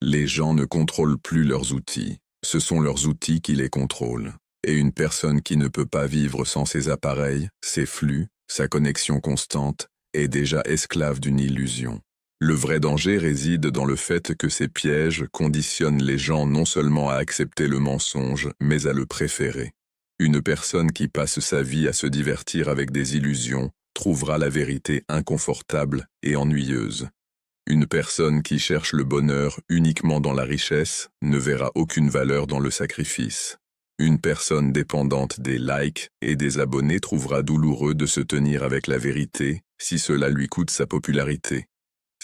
Les gens ne contrôlent plus leurs outils, ce sont leurs outils qui les contrôlent. Et une personne qui ne peut pas vivre sans ses appareils, ses flux, sa connexion constante, est déjà esclave d'une illusion. Le vrai danger réside dans le fait que ces pièges conditionnent les gens non seulement à accepter le mensonge, mais à le préférer. Une personne qui passe sa vie à se divertir avec des illusions trouvera la vérité inconfortable et ennuyeuse. Une personne qui cherche le bonheur uniquement dans la richesse ne verra aucune valeur dans le sacrifice. Une personne dépendante des likes et des abonnés trouvera douloureux de se tenir avec la vérité si cela lui coûte sa popularité.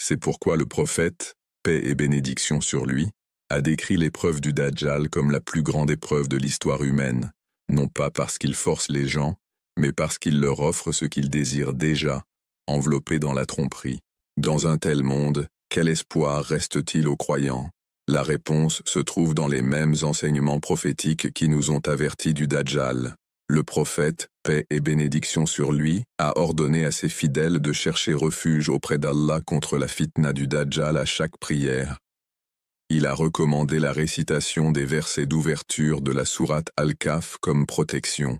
C'est pourquoi le prophète, paix et bénédiction sur lui, a décrit l'épreuve du Dajjal comme la plus grande épreuve de l'histoire humaine, non pas parce qu'il force les gens, mais parce qu'il leur offre ce qu'ils désirent déjà, enveloppés dans la tromperie. Dans un tel monde, quel espoir reste-t-il aux croyants? La réponse se trouve dans les mêmes enseignements prophétiques qui nous ont avertis du Dajjal. Le prophète, paix et bénédiction sur lui, a ordonné à ses fidèles de chercher refuge auprès d'Allah contre la fitna du Dajjal à chaque prière. Il a recommandé la récitation des versets d'ouverture de la sourate Al-Kahf comme protection.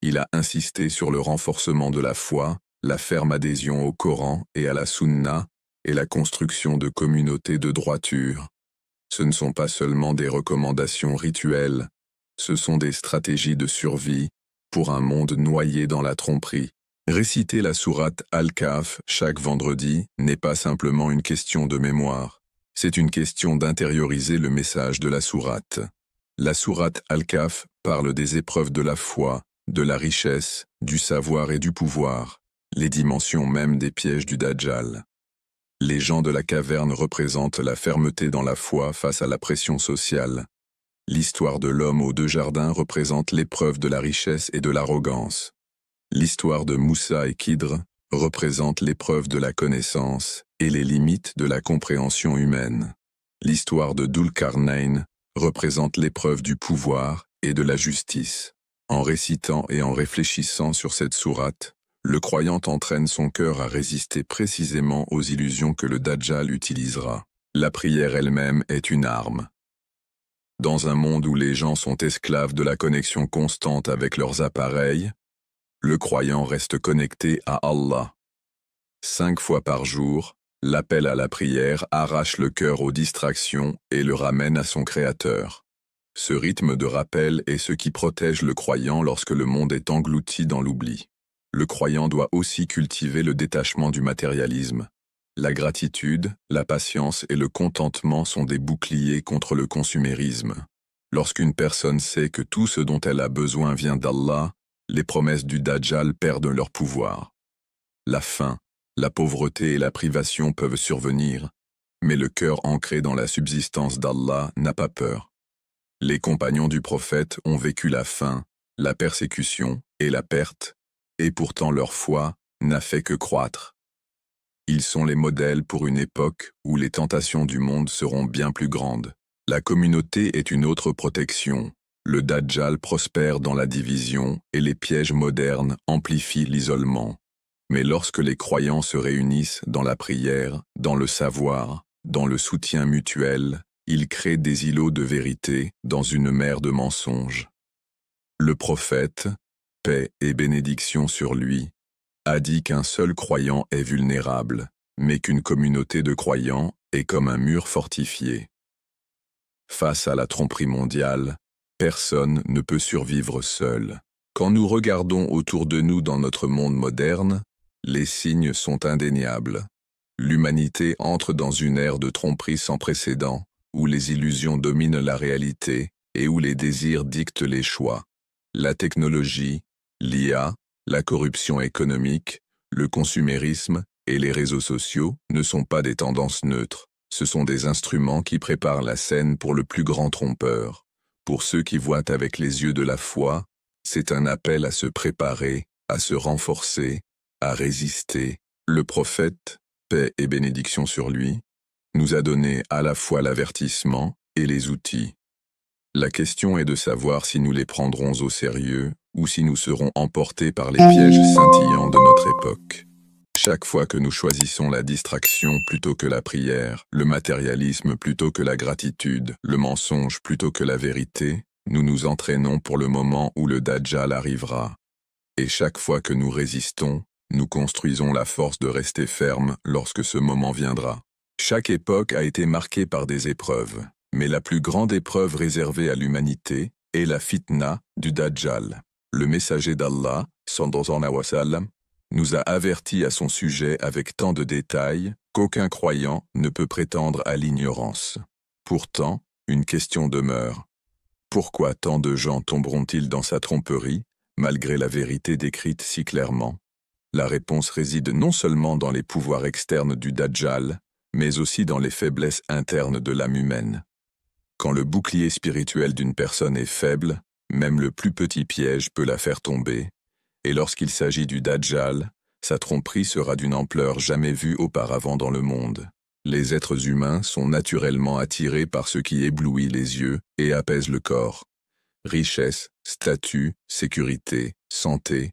Il a insisté sur le renforcement de la foi, la ferme adhésion au Coran et à la Sunna, et la construction de communautés de droiture. Ce ne sont pas seulement des recommandations rituelles, ce sont des stratégies de survie pour un monde noyé dans la tromperie. Réciter la sourate Al-Kahf chaque vendredi n'est pas simplement une question de mémoire, c'est une question d'intérioriser le message de la sourate. La sourate Al-Kahf parle des épreuves de la foi, de la richesse, du savoir et du pouvoir, les dimensions mêmes des pièges du Dajjal. Les gens de la caverne représentent la fermeté dans la foi face à la pression sociale. L'histoire de l'homme aux deux jardins représente l'épreuve de la richesse et de l'arrogance. L'histoire de Moussa et Khidr représente l'épreuve de la connaissance et les limites de la compréhension humaine. L'histoire de Dhul-Qarnayn représente l'épreuve du pouvoir et de la justice. En récitant et en réfléchissant sur cette sourate, Le croyant entraîne son cœur à résister précisément aux illusions que le Dajjal utilisera. La prière elle-même est une arme. Dans un monde où les gens sont esclaves de la connexion constante avec leurs appareils, le croyant reste connecté à Allah. 5 fois par jour, l'appel à la prière arrache le cœur aux distractions et le ramène à son Créateur. Ce rythme de rappel est ce qui protège le croyant lorsque le monde est englouti dans l'oubli. Le croyant doit aussi cultiver le détachement du matérialisme. La gratitude, la patience et le contentement sont des boucliers contre le consumérisme. Lorsqu'une personne sait que tout ce dont elle a besoin vient d'Allah, les promesses du Dajjal perdent leur pouvoir. La faim, la pauvreté et la privation peuvent survenir, mais le cœur ancré dans la subsistance d'Allah n'a pas peur. Les compagnons du prophète ont vécu la faim, la persécution et la perte, et pourtant leur foi n'a fait que croître. Ils sont les modèles pour une époque où les tentations du monde seront bien plus grandes. La communauté est une autre protection. Le Dajjal prospère dans la division et les pièges modernes amplifient l'isolement. Mais lorsque les croyants se réunissent dans la prière, dans le savoir, dans le soutien mutuel, ils créent des îlots de vérité dans une mer de mensonges. Le prophète, paix et bénédiction sur lui, a dit qu'un seul croyant est vulnérable, mais qu'une communauté de croyants est comme un mur fortifié. Face à la tromperie mondiale, personne ne peut survivre seul. Quand nous regardons autour de nous dans notre monde moderne, les signes sont indéniables. L'humanité entre dans une ère de tromperie sans précédent, où les illusions dominent la réalité et où les désirs dictent les choix. La technologie, l'IA, la corruption économique, le consumérisme et les réseaux sociaux ne sont pas des tendances neutres. Ce sont des instruments qui préparent la scène pour le plus grand trompeur. Pour ceux qui voient avec les yeux de la foi, c'est un appel à se préparer, à se renforcer, à résister. Le prophète, paix et bénédiction sur lui, nous a donné à la fois l'avertissement et les outils. La question est de savoir si nous les prendrons au sérieux ou si nous serons emportés par les pièges scintillants de notre époque. Chaque fois que nous choisissons la distraction plutôt que la prière, le matérialisme plutôt que la gratitude, le mensonge plutôt que la vérité, nous nous entraînons pour le moment où le Dajjal arrivera. Et chaque fois que nous résistons, nous construisons la force de rester ferme lorsque ce moment viendra. Chaque époque a été marquée par des épreuves, mais la plus grande épreuve réservée à l'humanité est la fitna du Dajjal. Le messager d'Allah, sallallahu alayhi wa sallam, nous a avertis à son sujet avec tant de détails qu'aucun croyant ne peut prétendre à l'ignorance. Pourtant, une question demeure. Pourquoi tant de gens tomberont-ils dans sa tromperie, malgré la vérité décrite si clairement? La réponse réside non seulement dans les pouvoirs externes du Dajjal, mais aussi dans les faiblesses internes de l'âme humaine. Quand le bouclier spirituel d'une personne est faible, même le plus petit piège peut la faire tomber, et lorsqu'il s'agit du Dajjal, sa tromperie sera d'une ampleur jamais vue auparavant dans le monde. Les êtres humains sont naturellement attirés par ce qui éblouit les yeux et apaise le corps. Richesse, statut, sécurité, santé,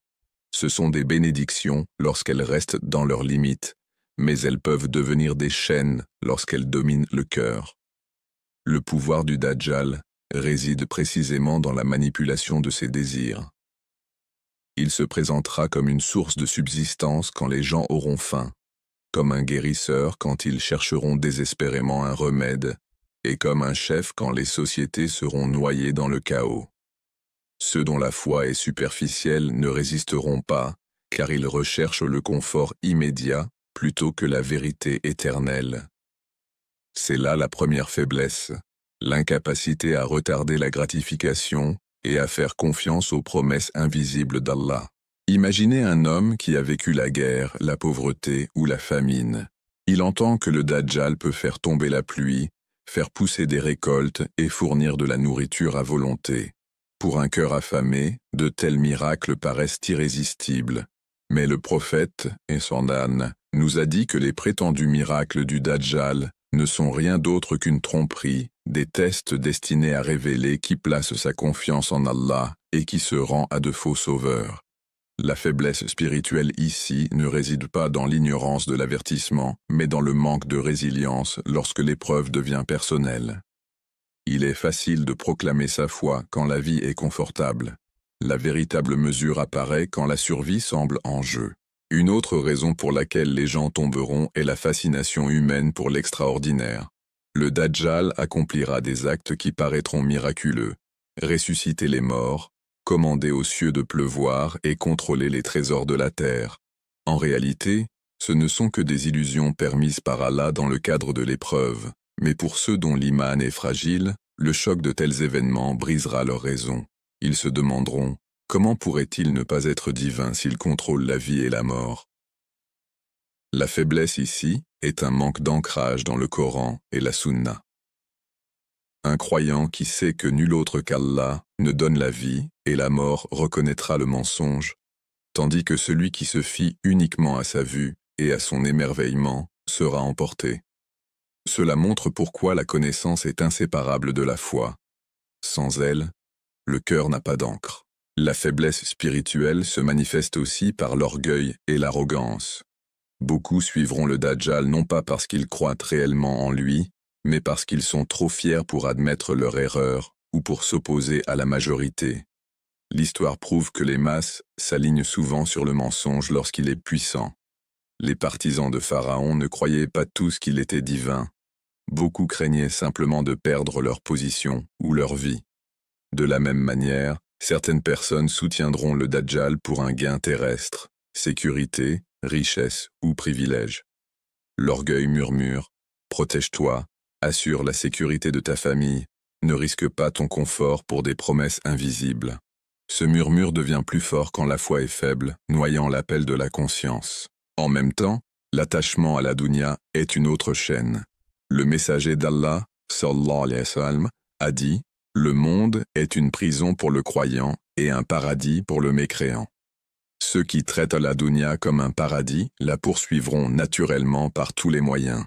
ce sont des bénédictions lorsqu'elles restent dans leurs limites, mais elles peuvent devenir des chaînes lorsqu'elles dominent le cœur. Le pouvoir du Dajjal réside précisément dans la manipulation de ses désirs. Il se présentera comme une source de subsistance quand les gens auront faim, comme un guérisseur quand ils chercheront désespérément un remède, et comme un chef quand les sociétés seront noyées dans le chaos. Ceux dont la foi est superficielle ne résisteront pas, car ils recherchent le confort immédiat plutôt que la vérité éternelle. C'est là la première faiblesse, l'incapacité à retarder la gratification et à faire confiance aux promesses invisibles d'Allah. Imaginez un homme qui a vécu la guerre, la pauvreté ou la famine. Il entend que le Dajjal peut faire tomber la pluie, faire pousser des récoltes et fournir de la nourriture à volonté. Pour un cœur affamé, de tels miracles paraissent irrésistibles. Mais le prophète, et son âne, nous a dit que les prétendus miracles du Dajjal ne sont rien d'autre qu'une tromperie, des tests destinés à révéler qui place sa confiance en Allah et qui se rend à de faux sauveurs. La faiblesse spirituelle ici ne réside pas dans l'ignorance de l'avertissement, mais dans le manque de résilience lorsque l'épreuve devient personnelle. Il est facile de proclamer sa foi quand la vie est confortable. La véritable mesure apparaît quand la survie semble en jeu. Une autre raison pour laquelle les gens tomberont est la fascination humaine pour l'extraordinaire. Le Dajjal accomplira des actes qui paraîtront miraculeux. Ressusciter les morts, commander aux cieux de pleuvoir et contrôler les trésors de la terre. En réalité, ce ne sont que des illusions permises par Allah dans le cadre de l'épreuve. Mais pour ceux dont l'iman est fragile, le choc de tels événements brisera leur raison. Ils se demanderont, comment pourrait-il ne pas être divin s'il contrôle la vie et la mort? La faiblesse ici est un manque d'ancrage dans le Coran et la Sunna. Un croyant qui sait que nul autre qu'Allah ne donne la vie et la mort reconnaîtra le mensonge, tandis que celui qui se fie uniquement à sa vue et à son émerveillement sera emporté. Cela montre pourquoi la connaissance est inséparable de la foi. Sans elle, le cœur n'a pas d'encre. La faiblesse spirituelle se manifeste aussi par l'orgueil et l'arrogance. Beaucoup suivront le Dajjal non pas parce qu'ils croient réellement en lui, mais parce qu'ils sont trop fiers pour admettre leur erreur ou pour s'opposer à la majorité. L'histoire prouve que les masses s'alignent souvent sur le mensonge lorsqu'il est puissant. Les partisans de Pharaon ne croyaient pas tous qu'il était divin. Beaucoup craignaient simplement de perdre leur position ou leur vie. De la même manière, certaines personnes soutiendront le Dajjal pour un gain terrestre, sécurité, richesse ou privilège. L'orgueil murmure, protège-toi, assure la sécurité de ta famille, ne risque pas ton confort pour des promesses invisibles. Ce murmure devient plus fort quand la foi est faible, noyant l'appel de la conscience. En même temps, l'attachement à la dunya est une autre chaîne. Le messager d'Allah, sallallahu alayhi wa sallam, a dit « Le monde est une prison pour le croyant et un paradis pour le mécréant. Ceux qui traitent la dunya comme un paradis la poursuivront naturellement par tous les moyens. »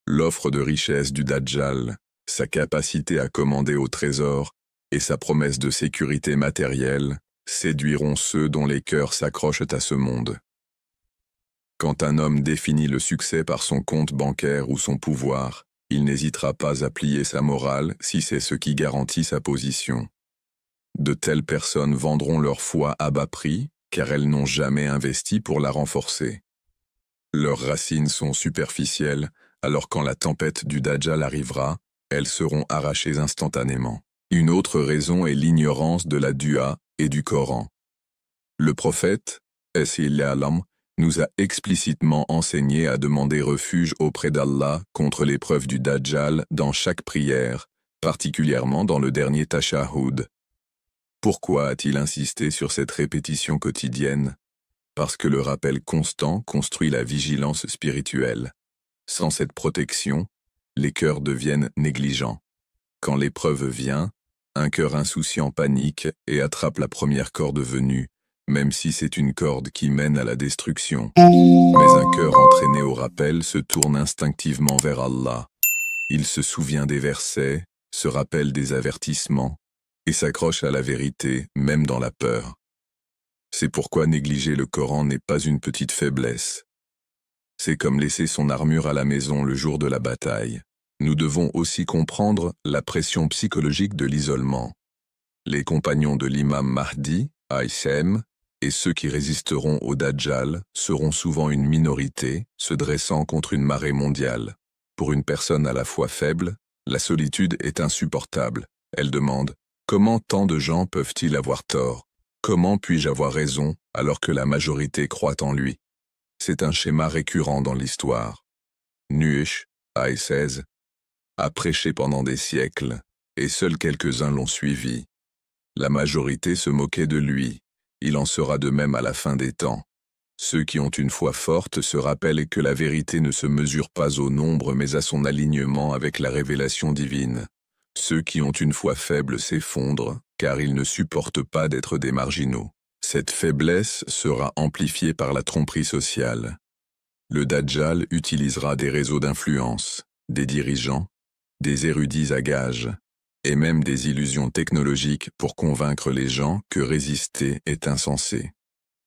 L'offre de richesse du Dajjal, sa capacité à commander au trésor et sa promesse de sécurité matérielle séduiront ceux dont les cœurs s'accrochent à ce monde. Quand un homme définit le succès par son compte bancaire ou son pouvoir, il n'hésitera pas à plier sa morale si c'est ce qui garantit sa position. De telles personnes vendront leur foi à bas prix, car elles n'ont jamais investi pour la renforcer. Leurs racines sont superficielles, alors quand la tempête du Dajjal arrivera, elles seront arrachées instantanément. Une autre raison est l'ignorance de la dua et du Coran. Le prophète, S.I.L.A.M., nous a explicitement enseigné à demander refuge auprès d'Allah contre l'épreuve du Dajjal dans chaque prière, particulièrement dans le dernier tashahhud. Pourquoi a-t-il insisté sur cette répétition quotidienne? Parce que le rappel constant construit la vigilance spirituelle. Sans cette protection, les cœurs deviennent négligents. Quand l'épreuve vient, un cœur insouciant panique et attrape la première corde venue, même si c'est une corde qui mène à la destruction. Mais un cœur entraîné au rappel se tourne instinctivement vers Allah. Il se souvient des versets, se rappelle des avertissements, et s'accroche à la vérité, même dans la peur. C'est pourquoi négliger le Coran n'est pas une petite faiblesse. C'est comme laisser son armure à la maison le jour de la bataille. Nous devons aussi comprendre la pression psychologique de l'isolement. Les compagnons de l'imam Mahdi, ASM, et ceux qui résisteront au Dajjal seront souvent une minorité, se dressant contre une marée mondiale. Pour une personne à la fois faible, la solitude est insupportable. Elle demande « Comment tant de gens peuvent-ils avoir tort? Comment puis-je avoir raison alors que la majorité croit en lui ?» C'est un schéma récurrent dans l'histoire. Nuh, A.S.16, a prêché pendant des siècles, et seuls quelques-uns l'ont suivi. La majorité se moquait de lui. Il en sera de même à la fin des temps. Ceux qui ont une foi forte se rappellent que la vérité ne se mesure pas au nombre mais à son alignement avec la révélation divine. Ceux qui ont une foi faible s'effondrent, car ils ne supportent pas d'être des marginaux. Cette faiblesse sera amplifiée par la tromperie sociale. Le Dajjal utilisera des réseaux d'influence, des dirigeants, des érudits à gages, et même des illusions technologiques pour convaincre les gens que résister est insensé.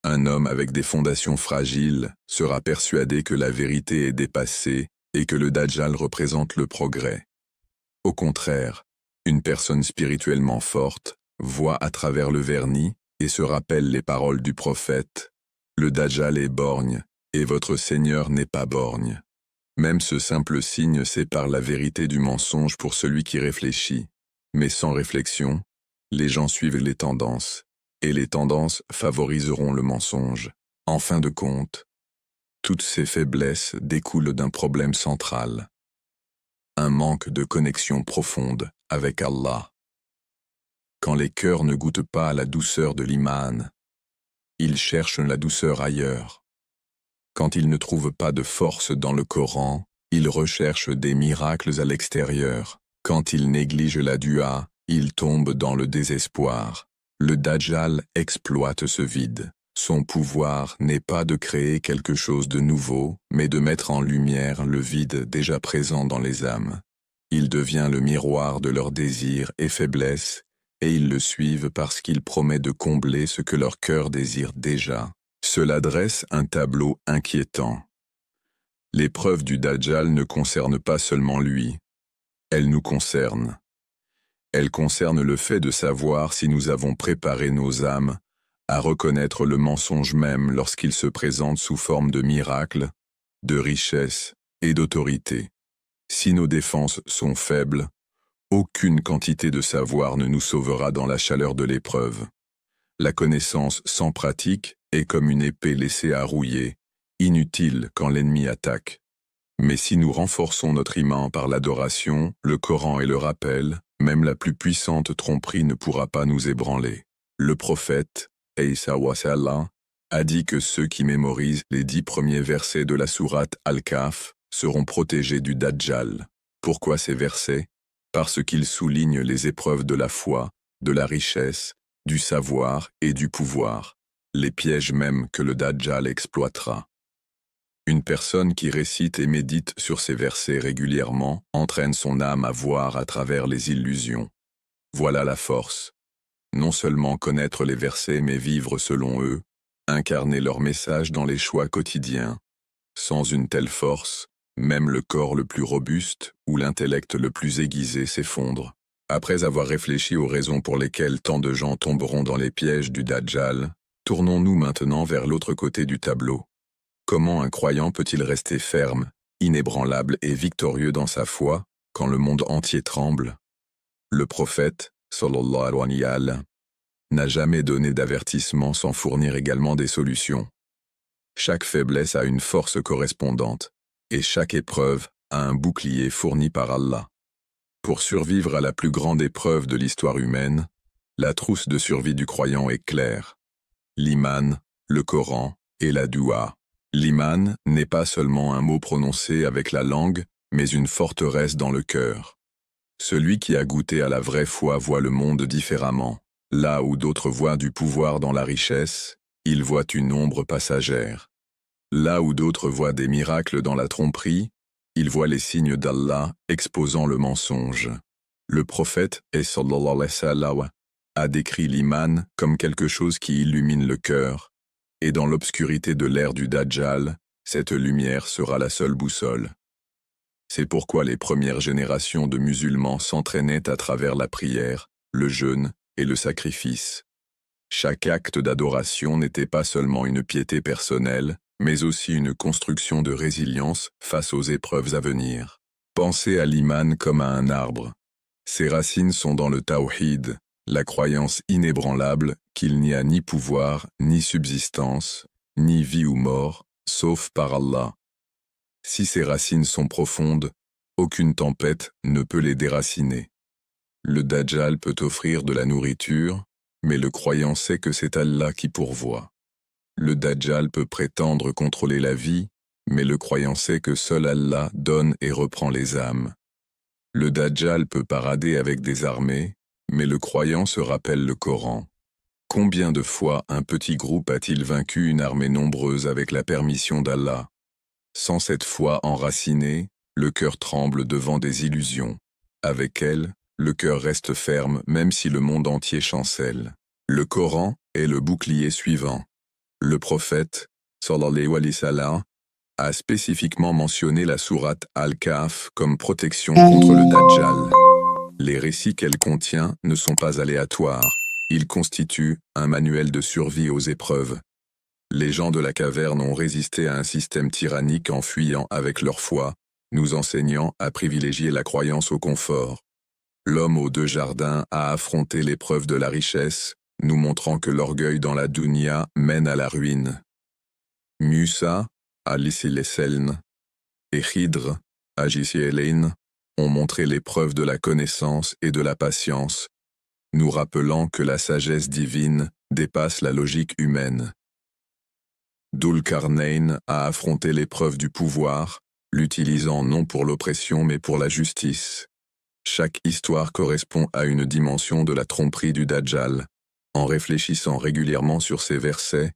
Un homme avec des fondations fragiles sera persuadé que la vérité est dépassée et que le Dajjal représente le progrès. Au contraire, une personne spirituellement forte voit à travers le vernis et se rappelle les paroles du prophète. Le Dajjal est borgne, et votre Seigneur n'est pas borgne. Même ce simple signe sépare la vérité du mensonge pour celui qui réfléchit. Mais sans réflexion, les gens suivent les tendances, et les tendances favoriseront le mensonge. En fin de compte, toutes ces faiblesses découlent d'un problème central. Un manque de connexion profonde avec Allah. Quand les cœurs ne goûtent pas à la douceur de l'iman, ils cherchent la douceur ailleurs. Quand ils ne trouvent pas de force dans le Coran, ils recherchent des miracles à l'extérieur. Quand ils négligent la dua, ils tombent dans le désespoir. Le Dajjal exploite ce vide. Son pouvoir n'est pas de créer quelque chose de nouveau, mais de mettre en lumière le vide déjà présent dans les âmes. Il devient le miroir de leurs désirs et faiblesses, et ils le suivent parce qu'il promet de combler ce que leur cœur désire déjà. Cela dresse un tableau inquiétant. L'épreuve du Dajjal ne concerne pas seulement lui. Elle nous concerne. Elle concerne le fait de savoir si nous avons préparé nos âmes à reconnaître le mensonge même lorsqu'il se présente sous forme de miracle, de richesse et d'autorité. Si nos défenses sont faibles, aucune quantité de savoir ne nous sauvera dans la chaleur de l'épreuve. La connaissance sans pratique est comme une épée laissée à rouiller, inutile quand l'ennemi attaque. Mais si nous renforçons notre iman par l'adoration, le Coran et le rappel, même la plus puissante tromperie ne pourra pas nous ébranler. Le prophète, Isa wa sallam, a dit que ceux qui mémorisent les 10 premiers versets de la sourate Al-Kahf seront protégés du Dajjal. Pourquoi ces versets? Parce qu'ils soulignent les épreuves de la foi, de la richesse, du savoir et du pouvoir, les pièges même que le Dajjal exploitera. Une personne qui récite et médite sur ces versets régulièrement entraîne son âme à voir à travers les illusions. Voilà la force. Non seulement connaître les versets mais vivre selon eux, incarner leur message dans les choix quotidiens. Sans une telle force, même le corps le plus robuste ou l'intellect le plus aiguisé s'effondre. Après avoir réfléchi aux raisons pour lesquelles tant de gens tomberont dans les pièges du Dajjal, tournons-nous maintenant vers l'autre côté du tableau. Comment un croyant peut-il rester ferme, inébranlable et victorieux dans sa foi, quand le monde entier tremble? Le prophète, sallallahu alayhi wa sallam, n'a jamais donné d'avertissement sans fournir également des solutions. Chaque faiblesse a une force correspondante, et chaque épreuve a un bouclier fourni par Allah. Pour survivre à la plus grande épreuve de l'histoire humaine, la trousse de survie du croyant est claire. L'iman, le Coran et la dua. L'iman n'est pas seulement un mot prononcé avec la langue, mais une forteresse dans le cœur. Celui qui a goûté à la vraie foi voit le monde différemment. Là où d'autres voient du pouvoir dans la richesse, il voit une ombre passagère. Là où d'autres voient des miracles dans la tromperie, il voit les signes d'Allah exposant le mensonge. Le prophète, sallallahu alayhi wa sallam, a décrit l'iman comme quelque chose qui illumine le cœur, et dans l'obscurité de l'ère du Dajjal, cette lumière sera la seule boussole. C'est pourquoi les premières générations de musulmans s'entraînaient à travers la prière, le jeûne et le sacrifice. Chaque acte d'adoration n'était pas seulement une piété personnelle, mais aussi une construction de résilience face aux épreuves à venir. Pensez à l'iman comme à un arbre. Ses racines sont dans le tawhid, la croyance inébranlable qu'il n'y a ni pouvoir, ni subsistance, ni vie ou mort, sauf par Allah. Si ces racines sont profondes, aucune tempête ne peut les déraciner. Le Dajjal peut offrir de la nourriture, mais le croyant sait que c'est Allah qui pourvoit. Le Dajjal peut prétendre contrôler la vie, mais le croyant sait que seul Allah donne et reprend les âmes. Le Dajjal peut parader avec des armées, mais le croyant se rappelle le Coran. Combien de fois un petit groupe a-t-il vaincu une armée nombreuse avec la permission d'Allah? Sans cette foi enracinée, le cœur tremble devant des illusions. Avec elle, le cœur reste ferme même si le monde entier chancelle. Le Coran est le bouclier suivant. Le prophète, sallallahu alayhi wa sallam, a spécifiquement mentionné la sourate Al-Kahf comme protection contre le Dajjal. Les récits qu'elle contient ne sont pas aléatoires, ils constituent un manuel de survie aux épreuves. Les gens de la caverne ont résisté à un système tyrannique en fuyant avec leur foi, nous enseignant à privilégier la croyance au confort. L'homme aux deux jardins a affronté l'épreuve de la richesse, nous montrant que l'orgueil dans la dunya mène à la ruine. Musa, Al-Isilseln, et Khidr, Agisielein, ont montré l'épreuve de la connaissance et de la patience, nous rappelant que la sagesse divine dépasse la logique humaine. Dhul-Qarnayn a affronté l'épreuve du pouvoir, l'utilisant non pour l'oppression mais pour la justice. Chaque histoire correspond à une dimension de la tromperie du Dajjal. En réfléchissant régulièrement sur ces versets,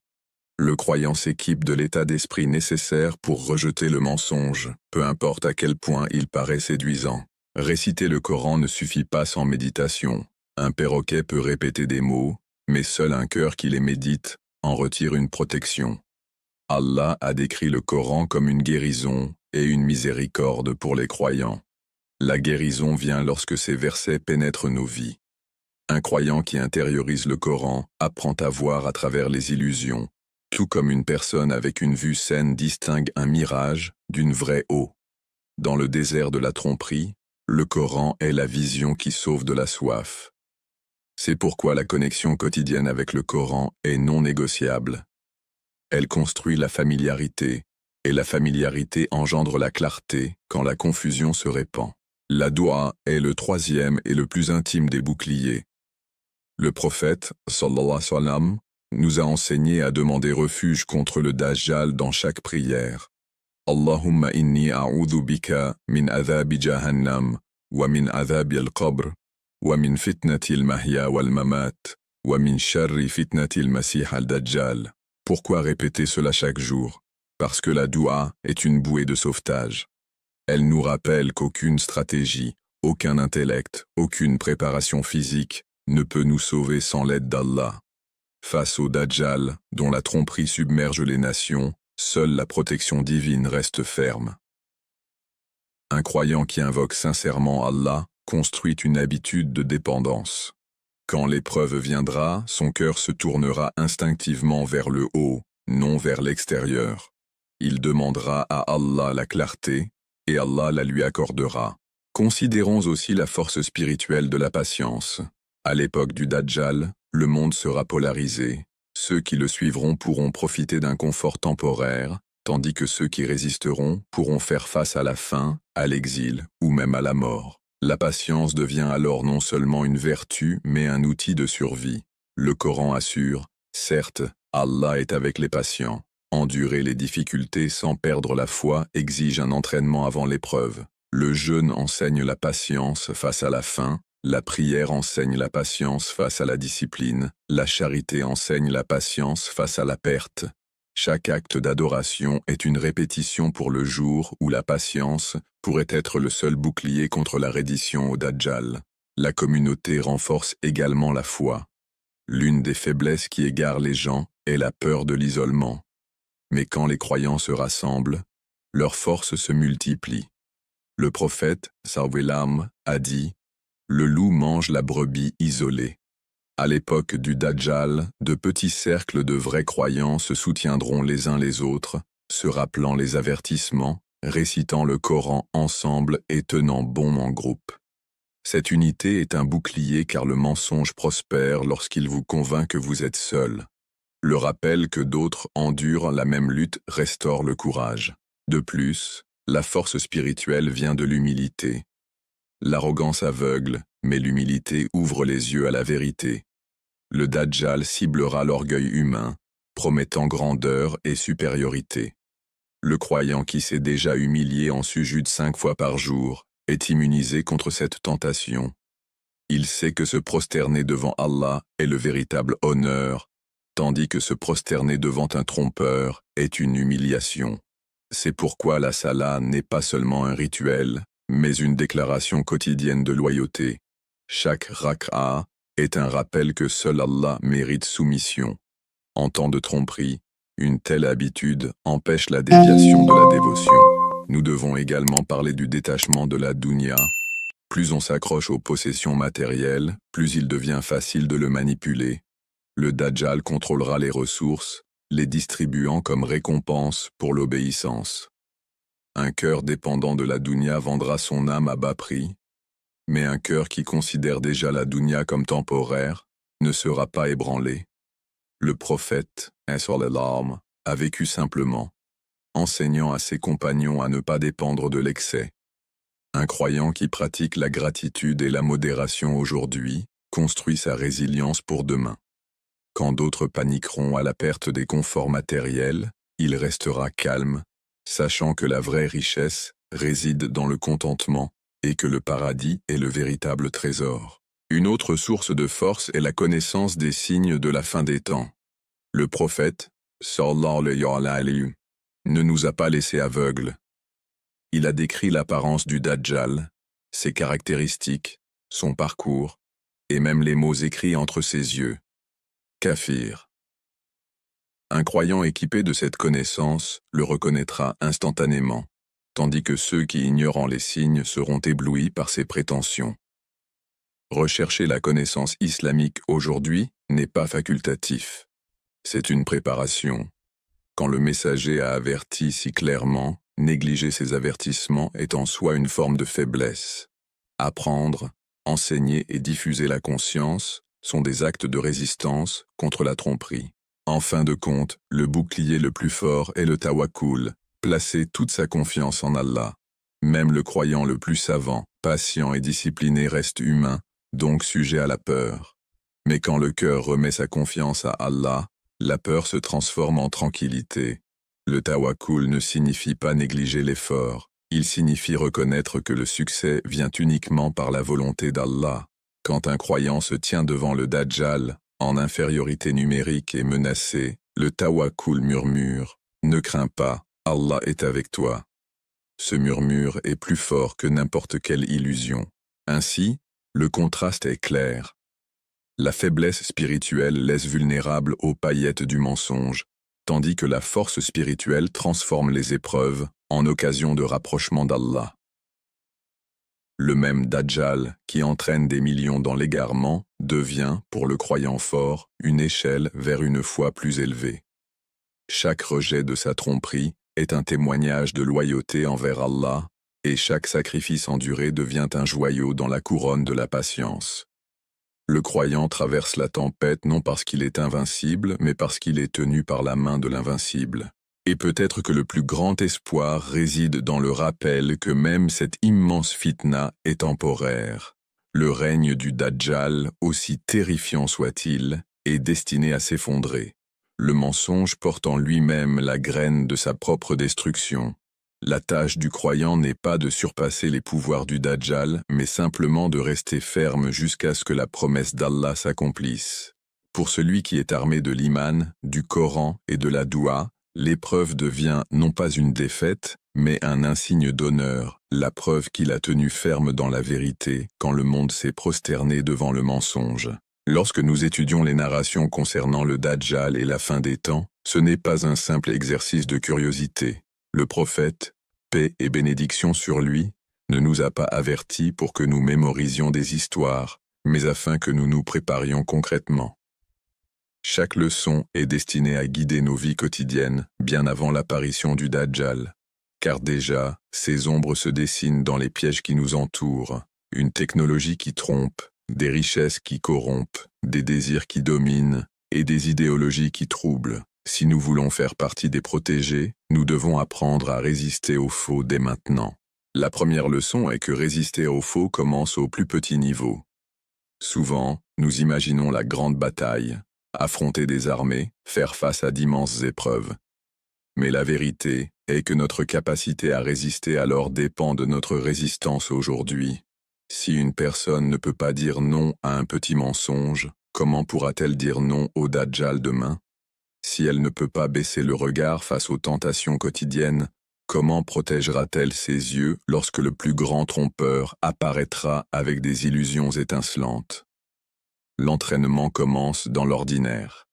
le croyant s'équipe de l'état d'esprit nécessaire pour rejeter le mensonge, peu importe à quel point il paraît séduisant. Réciter le Coran ne suffit pas sans méditation. Un perroquet peut répéter des mots, mais seul un cœur qui les médite en retire une protection. Allah a décrit le Coran comme une guérison et une miséricorde pour les croyants. La guérison vient lorsque ces versets pénètrent nos vies. Un croyant qui intériorise le Coran apprend à voir à travers les illusions, tout comme une personne avec une vue saine distingue un mirage d'une vraie eau. Dans le désert de la tromperie, le Coran est la vision qui sauve de la soif. C'est pourquoi la connexion quotidienne avec le Coran est non négociable. Elle construit la familiarité, et la familiarité engendre la clarté quand la confusion se répand. La doua est le troisième et le plus intime des boucliers. Le prophète, sallallahu alayhi wa sallam, nous a enseigné à demander refuge contre le Dajjal dans chaque prière. Allahumma inni a'udhu bika min adhabi jahannam, wa min adhabi al-qabr, wa min fitnati al-mahya wal-mamat, wa min sharri fitnati al-masih al-dajjal. Pourquoi répéter cela chaque jour? Parce que la doua est une bouée de sauvetage. Elle nous rappelle qu'aucune stratégie, aucun intellect, aucune préparation physique ne peut nous sauver sans l'aide d'Allah. Face au Dajjal, dont la tromperie submerge les nations, seule la protection divine reste ferme. Un croyant qui invoque sincèrement Allah construit une habitude de dépendance. Quand l'épreuve viendra, son cœur se tournera instinctivement vers le haut, non vers l'extérieur. Il demandera à Allah la clarté, et Allah la lui accordera. Considérons aussi la force spirituelle de la patience. À l'époque du Dajjal, le monde sera polarisé. Ceux qui le suivront pourront profiter d'un confort temporaire, tandis que ceux qui résisteront pourront faire face à la faim, à l'exil ou même à la mort. La patience devient alors non seulement une vertu, mais un outil de survie. Le Coran assure, certes, Allah est avec les patients. Endurer les difficultés sans perdre la foi exige un entraînement avant l'épreuve. Le jeûne enseigne la patience face à la faim, la prière enseigne la patience face à la discipline, la charité enseigne la patience face à la perte. Chaque acte d'adoration est une répétition pour le jour où la patience pourrait être le seul bouclier contre la reddition au Dajjal. La communauté renforce également la foi. L'une des faiblesses qui égarent les gens est la peur de l'isolement. Mais quand les croyants se rassemblent, leurs forces se multiplient. Le prophète, sallallahu a dit « Le loup mange la brebis isolée ». À l'époque du Dajjal, de petits cercles de vrais croyants se soutiendront les uns les autres, se rappelant les avertissements, récitant le Coran ensemble et tenant bon en groupe. Cette unité est un bouclier car le mensonge prospère lorsqu'il vous convainc que vous êtes seul. Le rappel que d'autres endurent la même lutte restaure le courage. De plus, la force spirituelle vient de l'humilité. L'arrogance aveugle, mais l'humilité ouvre les yeux à la vérité. Le Dajjal ciblera l'orgueil humain, promettant grandeur et supériorité. Le croyant qui s'est déjà humilié en sujud 5 fois par jour est immunisé contre cette tentation. Il sait que se prosterner devant Allah est le véritable honneur, tandis que se prosterner devant un trompeur est une humiliation. C'est pourquoi la salat n'est pas seulement un rituel, mais une déclaration quotidienne de loyauté. Chaque rak'a est un rappel que seul Allah mérite soumission. En temps de tromperie, une telle habitude empêche la déviation de la dévotion. Nous devons également parler du détachement de la dunya. Plus on s'accroche aux possessions matérielles, plus il devient facile de le manipuler. Le Dajjal contrôlera les ressources, les distribuant comme récompense pour l'obéissance. Un cœur dépendant de la dunya vendra son âme à bas prix, mais un cœur qui considère déjà la dunya comme temporaire ne sera pas ébranlé. Le prophète, sur les larmes, a vécu simplement, enseignant à ses compagnons à ne pas dépendre de l'excès. Un croyant qui pratique la gratitude et la modération aujourd'hui construit sa résilience pour demain. Quand d'autres paniqueront à la perte des conforts matériels, il restera calme, sachant que la vraie richesse réside dans le contentement et que le paradis est le véritable trésor. Une autre source de force est la connaissance des signes de la fin des temps. Le prophète, sallallahu alayhi wa sallam, ne nous a pas laissés aveugles. Il a décrit l'apparence du Dajjal, ses caractéristiques, son parcours, et même les mots écrits entre ses yeux. Kafir. Un croyant équipé de cette connaissance le reconnaîtra instantanément, tandis que ceux qui ignorant les signes seront éblouis par ses prétentions. Rechercher la connaissance islamique aujourd'hui n'est pas facultatif. C'est une préparation. Quand le messager a averti si clairement, négliger ses avertissements est en soi une forme de faiblesse. Apprendre, enseigner et diffuser la conscience sont des actes de résistance contre la tromperie. En fin de compte, le bouclier le plus fort est le tawakkul, placer toute sa confiance en Allah. Même le croyant le plus savant, patient et discipliné reste humain, donc sujet à la peur. Mais quand le cœur remet sa confiance à Allah, la peur se transforme en tranquillité. Le tawakkul ne signifie pas négliger l'effort, il signifie reconnaître que le succès vient uniquement par la volonté d'Allah. Quand un croyant se tient devant le Dajjal, en infériorité numérique et menacé, le tawakkul murmure « Ne crains pas, Allah est avec toi ». Ce murmure est plus fort que n'importe quelle illusion. Ainsi, le contraste est clair. La faiblesse spirituelle laisse vulnérable aux paillettes du mensonge, tandis que la force spirituelle transforme les épreuves en occasion de rapprochement d'Allah. Le même Dajjal, qui entraîne des millions dans l'égarement, devient, pour le croyant fort, une échelle vers une foi plus élevée. Chaque rejet de sa tromperie est un témoignage de loyauté envers Allah, et chaque sacrifice enduré devient un joyau dans la couronne de la patience. Le croyant traverse la tempête non parce qu'il est invincible, mais parce qu'il est tenu par la main de l'invincible. Et peut-être que le plus grand espoir réside dans le rappel que même cette immense fitna est temporaire. Le règne du Dajjal, aussi terrifiant soit-il, est destiné à s'effondrer. Le mensonge porte en lui-même la graine de sa propre destruction. La tâche du croyant n'est pas de surpasser les pouvoirs du Dajjal, mais simplement de rester ferme jusqu'à ce que la promesse d'Allah s'accomplisse. Pour celui qui est armé de l'iman, du Coran et de la doua, l'épreuve devient non pas une défaite, mais un insigne d'honneur, la preuve qu'il a tenu ferme dans la vérité quand le monde s'est prosterné devant le mensonge. Lorsque nous étudions les narrations concernant le Dajjal et la fin des temps, ce n'est pas un simple exercice de curiosité. Le prophète, paix et bénédiction sur lui, ne nous a pas avertis pour que nous mémorisions des histoires, mais afin que nous nous préparions concrètement. Chaque leçon est destinée à guider nos vies quotidiennes bien avant l'apparition du Dajjal, car déjà, ces ombres se dessinent dans les pièges qui nous entourent, une technologie qui trompe, des richesses qui corrompent, des désirs qui dominent et des idéologies qui troublent. Si nous voulons faire partie des protégés, nous devons apprendre à résister au faux dès maintenant. La première leçon est que résister au faux commence au plus petit niveau. Souvent, nous imaginons la grande bataille, affronter des armées, faire face à d'immenses épreuves. Mais la vérité est que notre capacité à résister alors dépend de notre résistance aujourd'hui. Si une personne ne peut pas dire non à un petit mensonge, comment pourra-t-elle dire non au Dajjal demain ? Si elle ne peut pas baisser le regard face aux tentations quotidiennes, Comment protégera-t-elle ses yeux lorsque le plus grand trompeur apparaîtra avec des illusions étincelantes? L'entraînement commence dans l'ordinaire.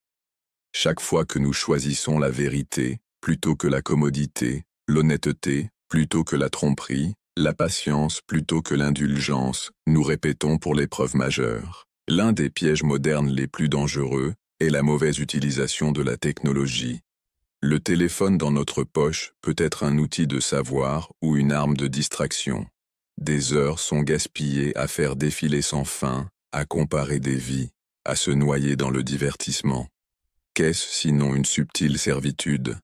Chaque fois que nous choisissons la vérité plutôt que la commodité, l'honnêteté plutôt que la tromperie, la patience plutôt que l'indulgence, nous répétons pour l'épreuve majeure. L'un des pièges modernes les plus dangereux est la mauvaise utilisation de la technologie. Le téléphone dans notre poche peut être un outil de savoir ou une arme de distraction. Des heures sont gaspillées à faire défiler sans fin, à comparer des vies, à se noyer dans le divertissement. Qu'est-ce sinon une subtile servitude?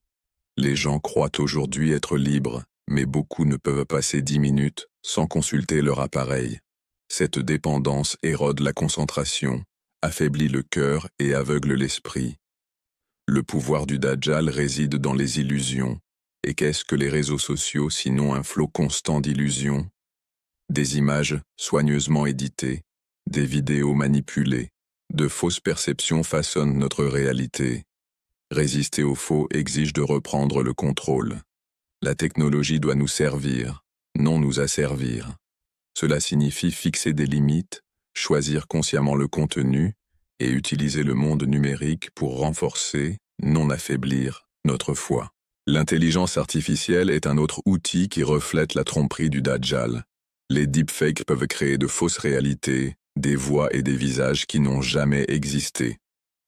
Les gens croient aujourd'hui être libres, mais beaucoup ne peuvent passer 10 minutes sans consulter leur appareil. Cette dépendance érode la concentration, affaiblit le cœur et aveugle l'esprit. Le pouvoir du Dajjal réside dans les illusions. Et qu'est-ce que les réseaux sociaux sinon un flot constant d'illusions? Des images soigneusement éditées, des vidéos manipulées, de fausses perceptions façonnent notre réalité. Résister au faux exige de reprendre le contrôle. La technologie doit nous servir, non nous asservir. Cela signifie fixer des limites, choisir consciemment le contenu et utiliser le monde numérique pour renforcer, non affaiblir, notre foi. L'intelligence artificielle est un autre outil qui reflète la tromperie du Dajjal. Les deepfakes peuvent créer de fausses réalités, des voix et des visages qui n'ont jamais existé.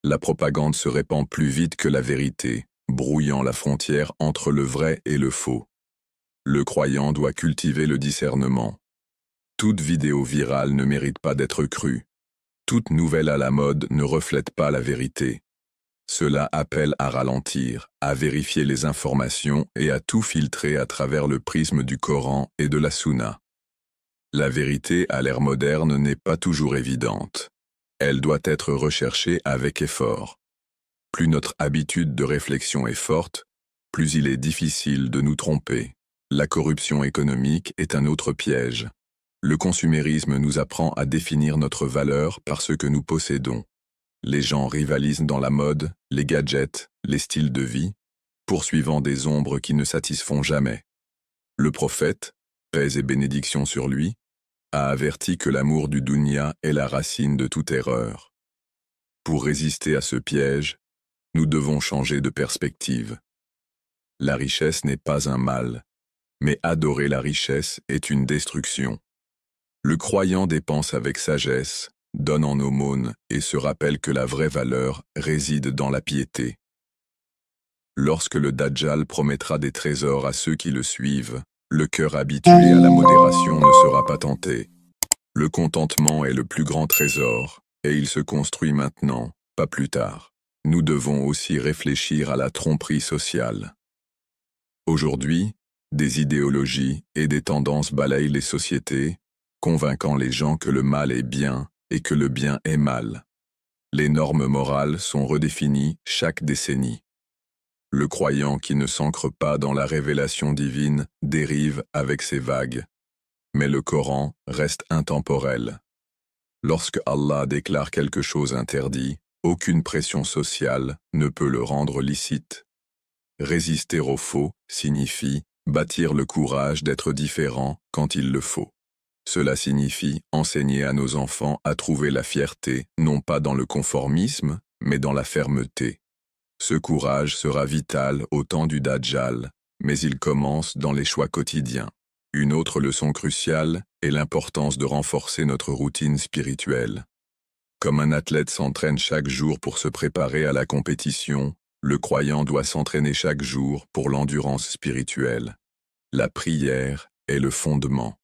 La propagande se répand plus vite que la vérité, brouillant la frontière entre le vrai et le faux. Le croyant doit cultiver le discernement. Toute vidéo virale ne mérite pas d'être crue. Toute nouvelle à la mode ne reflète pas la vérité. Cela appelle à ralentir, à vérifier les informations et à tout filtrer à travers le prisme du Coran et de la Sunna. La vérité à l'ère moderne n'est pas toujours évidente. Elle doit être recherchée avec effort. Plus notre habitude de réflexion est forte, plus il est difficile de nous tromper. La corruption économique est un autre piège. Le consumérisme nous apprend à définir notre valeur par ce que nous possédons. Les gens rivalisent dans la mode, les gadgets, les styles de vie, poursuivant des ombres qui ne satisfont jamais. Le prophète, paix et bénédiction sur lui, a averti que l'amour du dunya est la racine de toute erreur. Pour résister à ce piège, nous devons changer de perspective. La richesse n'est pas un mal, mais adorer la richesse est une destruction. Le croyant dépense avec sagesse, donne en aumône et se rappelle que la vraie valeur réside dans la piété. Lorsque le Dajjal promettra des trésors à ceux qui le suivent, le cœur habitué à la modération ne sera pas tenté. Le contentement est le plus grand trésor, et il se construit maintenant, pas plus tard. Nous devons aussi réfléchir à la tromperie sociale. Aujourd'hui, des idéologies et des tendances balayent les sociétés, convainquant les gens que le mal est bien et que le bien est mal. Les normes morales sont redéfinies chaque décennie. Le croyant qui ne s'ancre pas dans la révélation divine dérive avec ses vagues. Mais le Coran reste intemporel. Lorsque Allah déclare quelque chose interdit, aucune pression sociale ne peut le rendre licite. Résister au faux signifie bâtir le courage d'être différent quand il le faut. Cela signifie enseigner à nos enfants à trouver la fierté, non pas dans le conformisme, mais dans la fermeté. Ce courage sera vital au temps du Dajjal, mais il commence dans les choix quotidiens. Une autre leçon cruciale est l'importance de renforcer notre routine spirituelle. Comme un athlète s'entraîne chaque jour pour se préparer à la compétition, le croyant doit s'entraîner chaque jour pour l'endurance spirituelle. La prière est le fondement.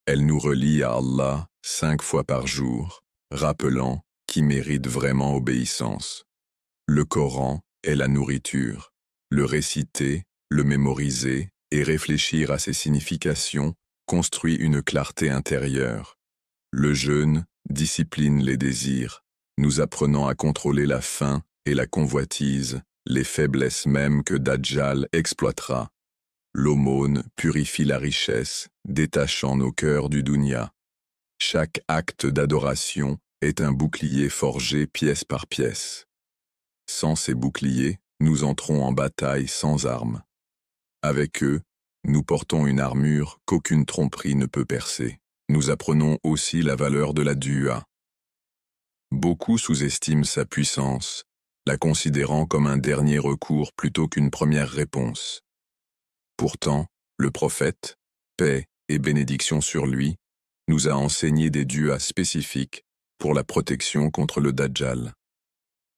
Elle nous relie à Allah 5 fois par jour, rappelant qui mérite vraiment obéissance. Le Coran est la nourriture. Le réciter, le mémoriser et réfléchir à ses significations construit une clarté intérieure. Le jeûne discipline les désirs, nous apprenant à contrôler la faim et la convoitise, les faiblesses mêmes que Dajjal exploitera. L'aumône purifie la richesse, détachant nos cœurs du dunya. Chaque acte d'adoration est un bouclier forgé pièce par pièce. Sans ces boucliers, nous entrons en bataille sans armes. Avec eux, Nous portons une armure qu'aucune tromperie ne peut percer. Nous apprenons aussi la valeur de la dua. Beaucoup sous-estiment sa puissance, la considérant comme un dernier recours plutôt qu'une première réponse. Pourtant, le prophète, paix et bénédiction sur lui, nous a enseigné des duas spécifiques pour la protection contre le Dajjal.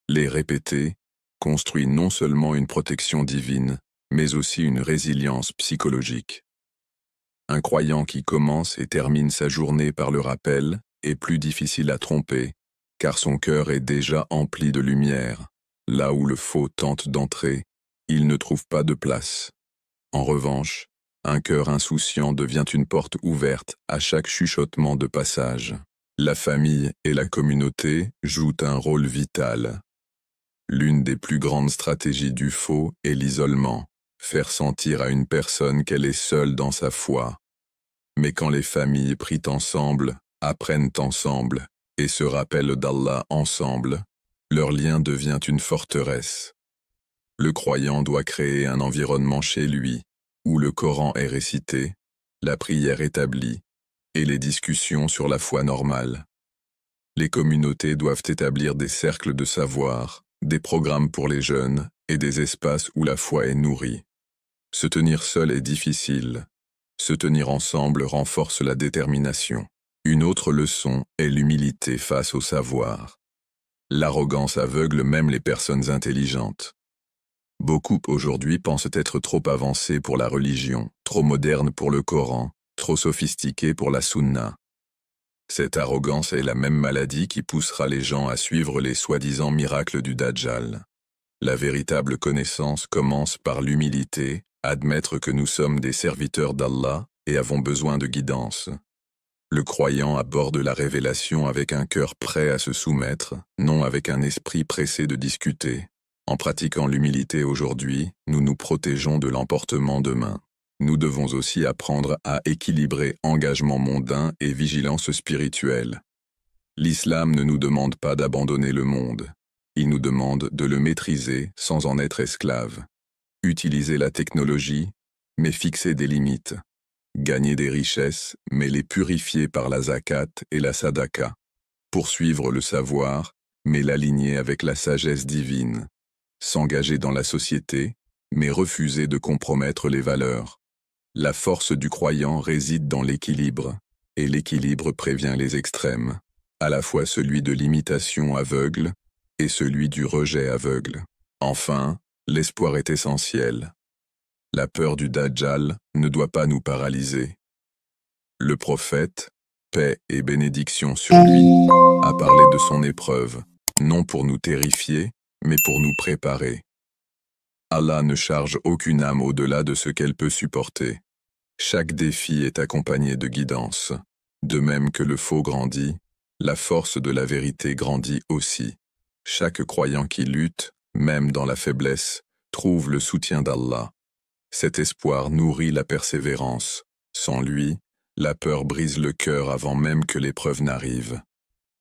Les répéter construit non seulement une protection divine, mais aussi une résilience psychologique. Un croyant qui commence et termine sa journée par le rappel est plus difficile à tromper, car son cœur est déjà empli de lumière. Là où le faux tente d'entrer, il ne trouve pas de place. En revanche, un cœur insouciant devient une porte ouverte à chaque chuchotement de passage. La famille et la communauté jouent un rôle vital. L'une des plus grandes stratégies du faux est l'isolement, faire sentir à une personne qu'elle est seule dans sa foi. Mais quand les familles prient ensemble, apprennent ensemble et se rappellent d'Allah ensemble, leur lien devient une forteresse. Le croyant doit créer un environnement chez lui, où le Coran est récité, la prière établie, et les discussions sur la foi normale. Les communautés doivent établir des cercles de savoir, des programmes pour les jeunes, et des espaces où la foi est nourrie. Se tenir seul est difficile. Se tenir ensemble renforce la détermination. Une autre leçon est l'humilité face au savoir. L'arrogance aveugle même les personnes intelligentes. Beaucoup aujourd'hui pensent être trop avancés pour la religion, trop modernes pour le Coran, trop sophistiqués pour la Sunna. Cette arrogance est la même maladie qui poussera les gens à suivre les soi-disant miracles du Dajjal. La véritable connaissance commence par l'humilité, admettre que nous sommes des serviteurs d'Allah et avons besoin de guidance. Le croyant aborde la révélation avec un cœur prêt à se soumettre, non avec un esprit pressé de discuter. En pratiquant l'humilité aujourd'hui, nous nous protégeons de l'emportement demain. Nous devons aussi apprendre à équilibrer engagement mondain et vigilance spirituelle. L'islam ne nous demande pas d'abandonner le monde. Il nous demande de le maîtriser sans en être esclave. Utiliser la technologie, mais fixer des limites. Gagner des richesses, mais les purifier par la zakat et la sadaka. Poursuivre le savoir, mais l'aligner avec la sagesse divine. S'engager dans la société, mais refuser de compromettre les valeurs. La force du croyant réside dans l'équilibre, et l'équilibre prévient les extrêmes, à la fois celui de l'imitation aveugle et celui du rejet aveugle. Enfin, l'espoir est essentiel. La peur du Dajjal ne doit pas nous paralyser. Le prophète, paix et bénédiction sur lui, a parlé de son épreuve, non pour nous terrifier, mais pour nous préparer. Allah ne charge aucune âme au-delà de ce qu'elle peut supporter. Chaque défi est accompagné de guidance. De même que le faux grandit, la force de la vérité grandit aussi. Chaque croyant qui lutte, même dans la faiblesse, trouve le soutien d'Allah. Cet espoir nourrit la persévérance. Sans lui, la peur brise le cœur avant même que l'épreuve n'arrive.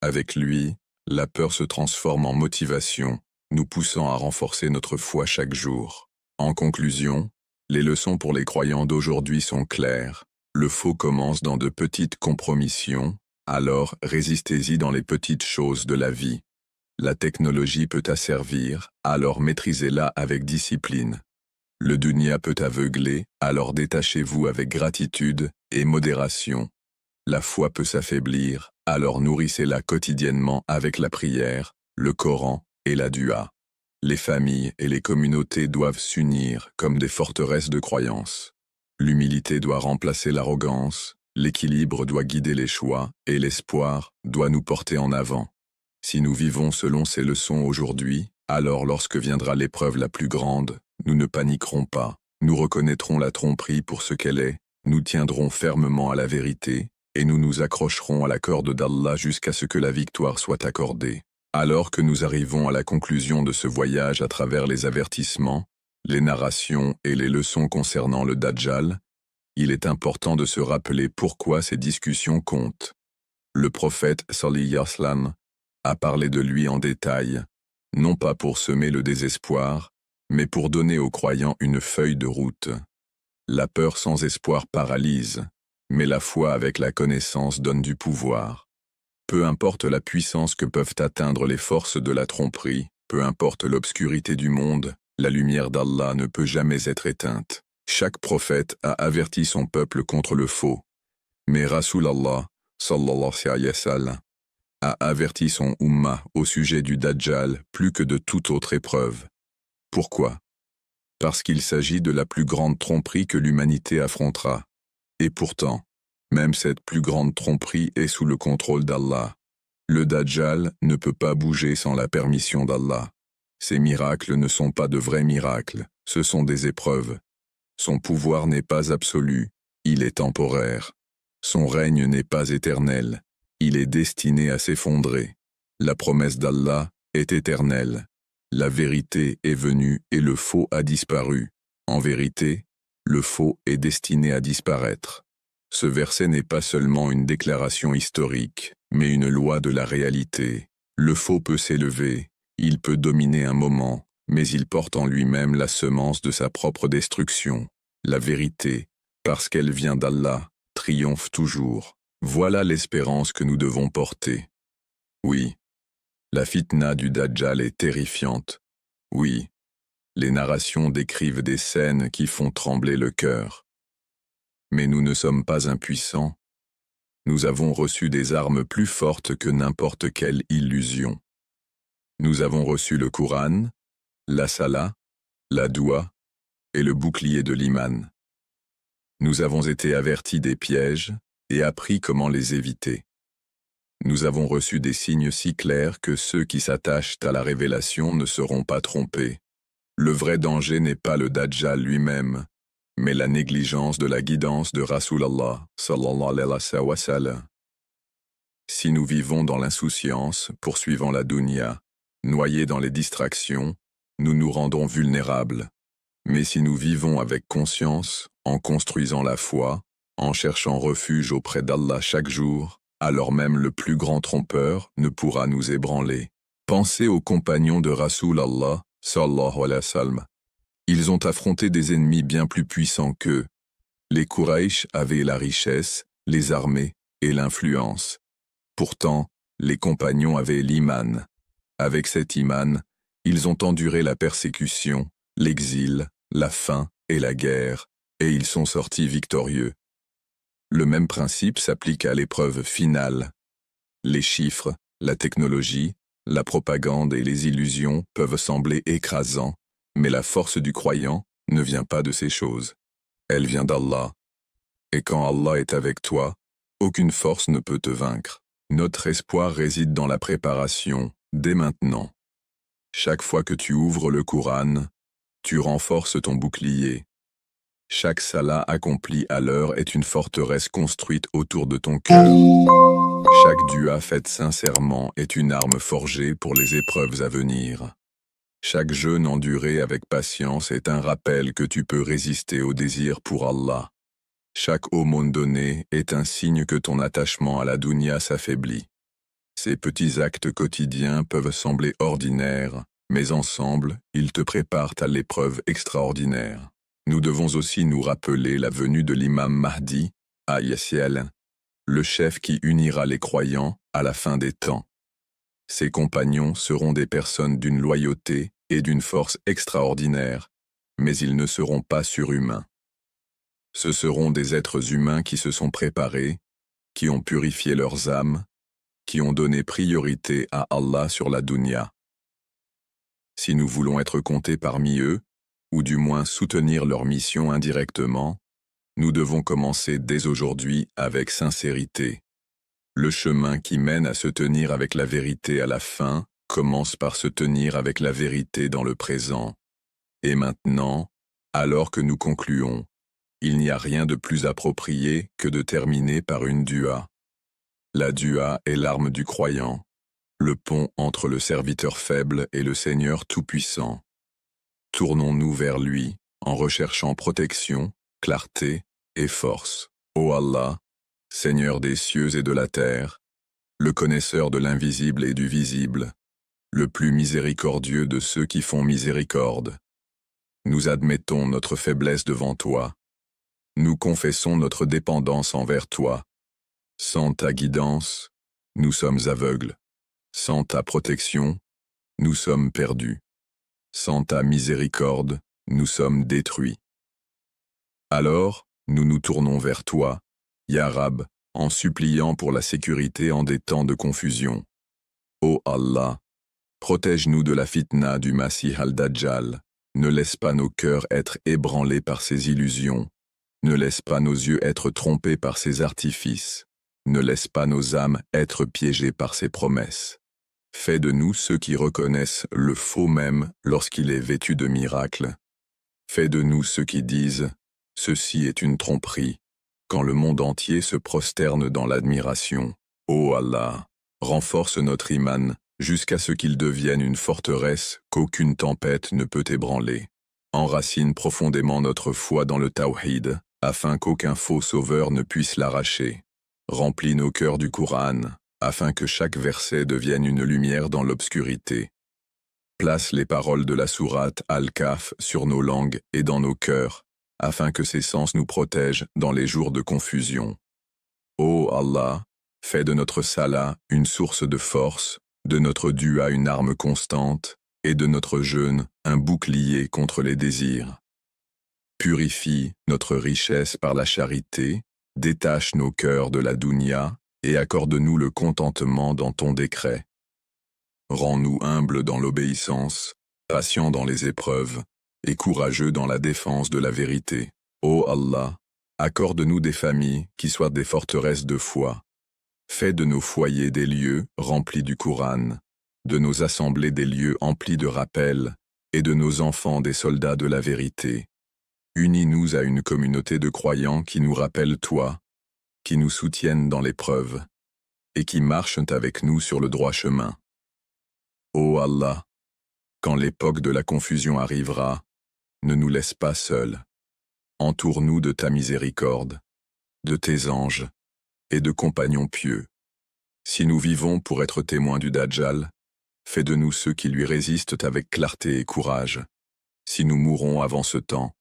Avec lui, la peur se transforme en motivation, nous poussant à renforcer notre foi chaque jour. En conclusion, les leçons pour les croyants d'aujourd'hui sont claires. Le faux commence dans de petites compromissions, alors résistez-y dans les petites choses de la vie. La technologie peut asservir, alors maîtrisez-la avec discipline. Le dunya peut aveugler, alors détachez-vous avec gratitude et modération. La foi peut s'affaiblir, alors nourrissez-la quotidiennement avec la prière, le Coran et la dua. Les familles et les communautés doivent s'unir comme des forteresses de croyance. L'humilité doit remplacer l'arrogance, l'équilibre doit guider les choix et l'espoir doit nous porter en avant. Si nous vivons selon ces leçons aujourd'hui, alors lorsque viendra l'épreuve la plus grande, nous ne paniquerons pas, nous reconnaîtrons la tromperie pour ce qu'elle est, nous tiendrons fermement à la vérité, et nous nous accrocherons à la corde d'Allah jusqu'à ce que la victoire soit accordée. Alors que nous arrivons à la conclusion de ce voyage à travers les avertissements, les narrations et les leçons concernant le Dajjal, il est important de se rappeler pourquoi ces discussions comptent. Le prophète sallallahu alayhi wa sallam a parlé de lui en détail, non pas pour semer le désespoir, mais pour donner aux croyants une feuille de route. La peur sans espoir paralyse, mais la foi avec la connaissance donne du pouvoir. Peu importe la puissance que peuvent atteindre les forces de la tromperie, peu importe l'obscurité du monde, la lumière d'Allah ne peut jamais être éteinte. Chaque prophète a averti son peuple contre le faux. Mais Rasulallah, sallallahu alayhi wa sallam, a averti son Ummah au sujet du Dajjal plus que de toute autre épreuve. Pourquoi? Parce qu'il s'agit de la plus grande tromperie que l'humanité affrontera. Et pourtant, même cette plus grande tromperie est sous le contrôle d'Allah. Le Dajjal ne peut pas bouger sans la permission d'Allah. Ces miracles ne sont pas de vrais miracles, ce sont des épreuves. Son pouvoir n'est pas absolu, il est temporaire. Son règne n'est pas éternel, il est destiné à s'effondrer. La promesse d'Allah est éternelle. La vérité est venue et le faux a disparu. En vérité, le faux est destiné à disparaître. Ce verset n'est pas seulement une déclaration historique, mais une loi de la réalité. Le faux peut s'élever, il peut dominer un moment, mais il porte en lui-même la semence de sa propre destruction. La vérité, parce qu'elle vient d'Allah, triomphe toujours. Voilà l'espérance que nous devons porter. Oui, la fitna du Dajjal est terrifiante. Oui, les narrations décrivent des scènes qui font trembler le cœur. Mais nous ne sommes pas impuissants. Nous avons reçu des armes plus fortes que n'importe quelle illusion. Nous avons reçu le Coran, la Salah, la Doua et le bouclier de l'Iman. Nous avons été avertis des pièges et appris comment les éviter. Nous avons reçu des signes si clairs que ceux qui s'attachent à la révélation ne seront pas trompés. Le vrai danger n'est pas le Dajjal lui-même, mais la négligence de la guidance de Rasulallah, sallallahu alayhi wa sallam. Si nous vivons dans l'insouciance, poursuivant la dunya, noyés dans les distractions, nous nous rendons vulnérables. Mais si nous vivons avec conscience, en construisant la foi, en cherchant refuge auprès d'Allah chaque jour, alors même le plus grand trompeur ne pourra nous ébranler. Pensez aux compagnons de Rasulallah, sallallahu alayhi wa sallam. Ils ont affronté des ennemis bien plus puissants qu'eux. Les Quraysh avaient la richesse, les armées et l'influence. Pourtant, les compagnons avaient l'iman. Avec cet iman, ils ont enduré la persécution, l'exil, la faim et la guerre, et ils sont sortis victorieux. Le même principe s'applique à l'épreuve finale. Les chiffres, la technologie, la propagande et les illusions peuvent sembler écrasants, mais la force du croyant ne vient pas de ces choses. Elle vient d'Allah. Et quand Allah est avec toi, aucune force ne peut te vaincre. Notre espoir réside dans la préparation, dès maintenant. Chaque fois que tu ouvres le Coran, tu renforces ton bouclier. Chaque salat accompli à l'heure est une forteresse construite autour de ton cœur. Chaque dua faite sincèrement est une arme forgée pour les épreuves à venir. Chaque jeûne enduré avec patience est un rappel que tu peux résister au désir pour Allah. Chaque aumône donnée est un signe que ton attachement à la dunya s'affaiblit. Ces petits actes quotidiens peuvent sembler ordinaires, mais ensemble, ils te préparent à l'épreuve extraordinaire. Nous devons aussi nous rappeler la venue de l'imam Mahdi, à Yassiel, le chef qui unira les croyants à la fin des temps. Ses compagnons seront des personnes d'une loyauté et d'une force extraordinaire, mais ils ne seront pas surhumains. Ce seront des êtres humains qui se sont préparés, qui ont purifié leurs âmes, qui ont donné priorité à Allah sur la dunya. Si nous voulons être comptés parmi eux, ou du moins soutenir leur mission indirectement, nous devons commencer dès aujourd'hui avec sincérité. Le chemin qui mène à se tenir avec la vérité à la fin commence par se tenir avec la vérité dans le présent. Et maintenant, alors que nous concluons, il n'y a rien de plus approprié que de terminer par une dua. La dua est l'arme du croyant, le pont entre le serviteur faible et le Seigneur tout-puissant. Tournons-nous vers lui en recherchant protection, clarté et force. Ô Allah, Seigneur des cieux et de la terre, le connaisseur de l'invisible et du visible, le plus miséricordieux de ceux qui font miséricorde. Nous admettons notre faiblesse devant toi. nous confessons notre dépendance envers toi. Sans ta guidance, nous sommes aveugles. Sans ta protection, nous sommes perdus. Sans ta miséricorde, nous sommes détruits. Alors, nous nous tournons vers toi, Ya Rab, en suppliant pour la sécurité en des temps de confusion. Ô Allah, protège-nous de la fitna du Masih al-Dajjal, ne laisse pas nos cœurs être ébranlés par ses illusions, ne laisse pas nos yeux être trompés par ses artifices, ne laisse pas nos âmes être piégées par ses promesses. Fais de nous ceux qui reconnaissent le faux même lorsqu'il est vêtu de miracles. Fais de nous ceux qui disent « Ceci est une tromperie », quand le monde entier se prosterne dans l'admiration. Ô Allah, renforce notre iman jusqu'à ce qu'il devienne une forteresse qu'aucune tempête ne peut ébranler. Enracine profondément notre foi dans le tawhid, afin qu'aucun faux sauveur ne puisse l'arracher. Remplis nos cœurs du Coran, afin que chaque verset devienne une lumière dans l'obscurité. Place les paroles de la sourate Al-Kahf sur nos langues et dans nos cœurs, afin que ses sens nous protègent dans les jours de confusion. Ô Allah, fais de notre salat une source de force, de notre dua une arme constante, et de notre jeûne un bouclier contre les désirs. Purifie notre richesse par la charité, détache nos cœurs de la dunya, et accorde-nous le contentement dans ton décret. Rends-nous humbles dans l'obéissance, patients dans les épreuves, et courageux dans la défense de la vérité. Ô Allah, accorde-nous des familles qui soient des forteresses de foi. Fais de nos foyers des lieux remplis du Coran, de nos assemblées des lieux emplis de rappels, et de nos enfants des soldats de la vérité. Unis-nous à une communauté de croyants qui nous rappellent toi, qui nous soutiennent dans l'épreuve, et qui marchent avec nous sur le droit chemin. Ô Allah, quand l'époque de la confusion arrivera, ne nous laisse pas seuls. Entoure-nous de ta miséricorde, de tes anges et de compagnons pieux. Si nous vivons pour être témoins du Dajjal, fais de nous ceux qui lui résistent avec clarté et courage. Si nous mourons avant ce temps,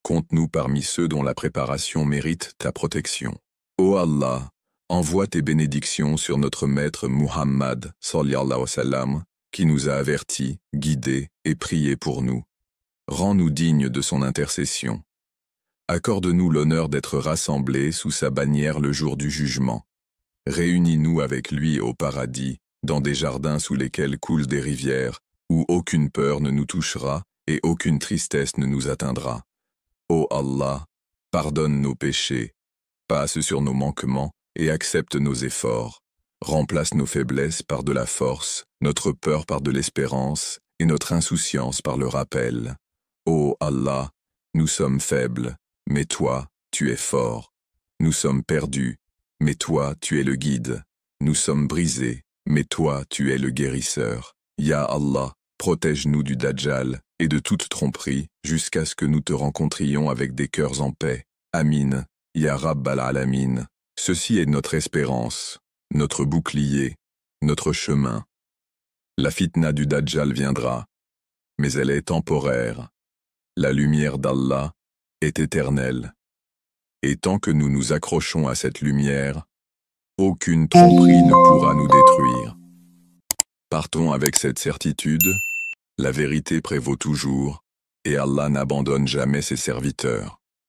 compte-nous parmi ceux dont la préparation mérite ta protection. Ô Allah, envoie tes bénédictions sur notre maître Muhammad, sallallahu alayhi wa sallam, qui nous a avertis, guidés et priés pour nous. Rends-nous dignes de son intercession. Accorde-nous l'honneur d'être rassemblés sous sa bannière le jour du jugement. Réunis-nous avec lui au paradis, dans des jardins sous lesquels coulent des rivières, où aucune peur ne nous touchera et aucune tristesse ne nous atteindra. Ô Allah, pardonne nos péchés, passe sur nos manquements et accepte nos efforts. Remplace nos faiblesses par de la force, notre peur par de l'espérance et notre insouciance par le rappel. Ô Allah, nous sommes faibles, mais toi, tu es fort. Nous sommes perdus, mais toi, tu es le guide. Nous sommes brisés, mais toi, tu es le guérisseur. Ya Allah, protège-nous du Dajjal et de toute tromperie jusqu'à ce que nous te rencontrions avec des cœurs en paix. Amin, Ya Rabbal Alamin. Ceci est notre espérance, notre bouclier, notre chemin. La fitna du Dajjal viendra, mais elle est temporaire. La lumière d'Allah est éternelle. Et tant que nous nous accrochons à cette lumière, aucune tromperie ne pourra nous détruire. Partons avec cette certitude, la vérité prévaut toujours, et Allah n'abandonne jamais ses serviteurs.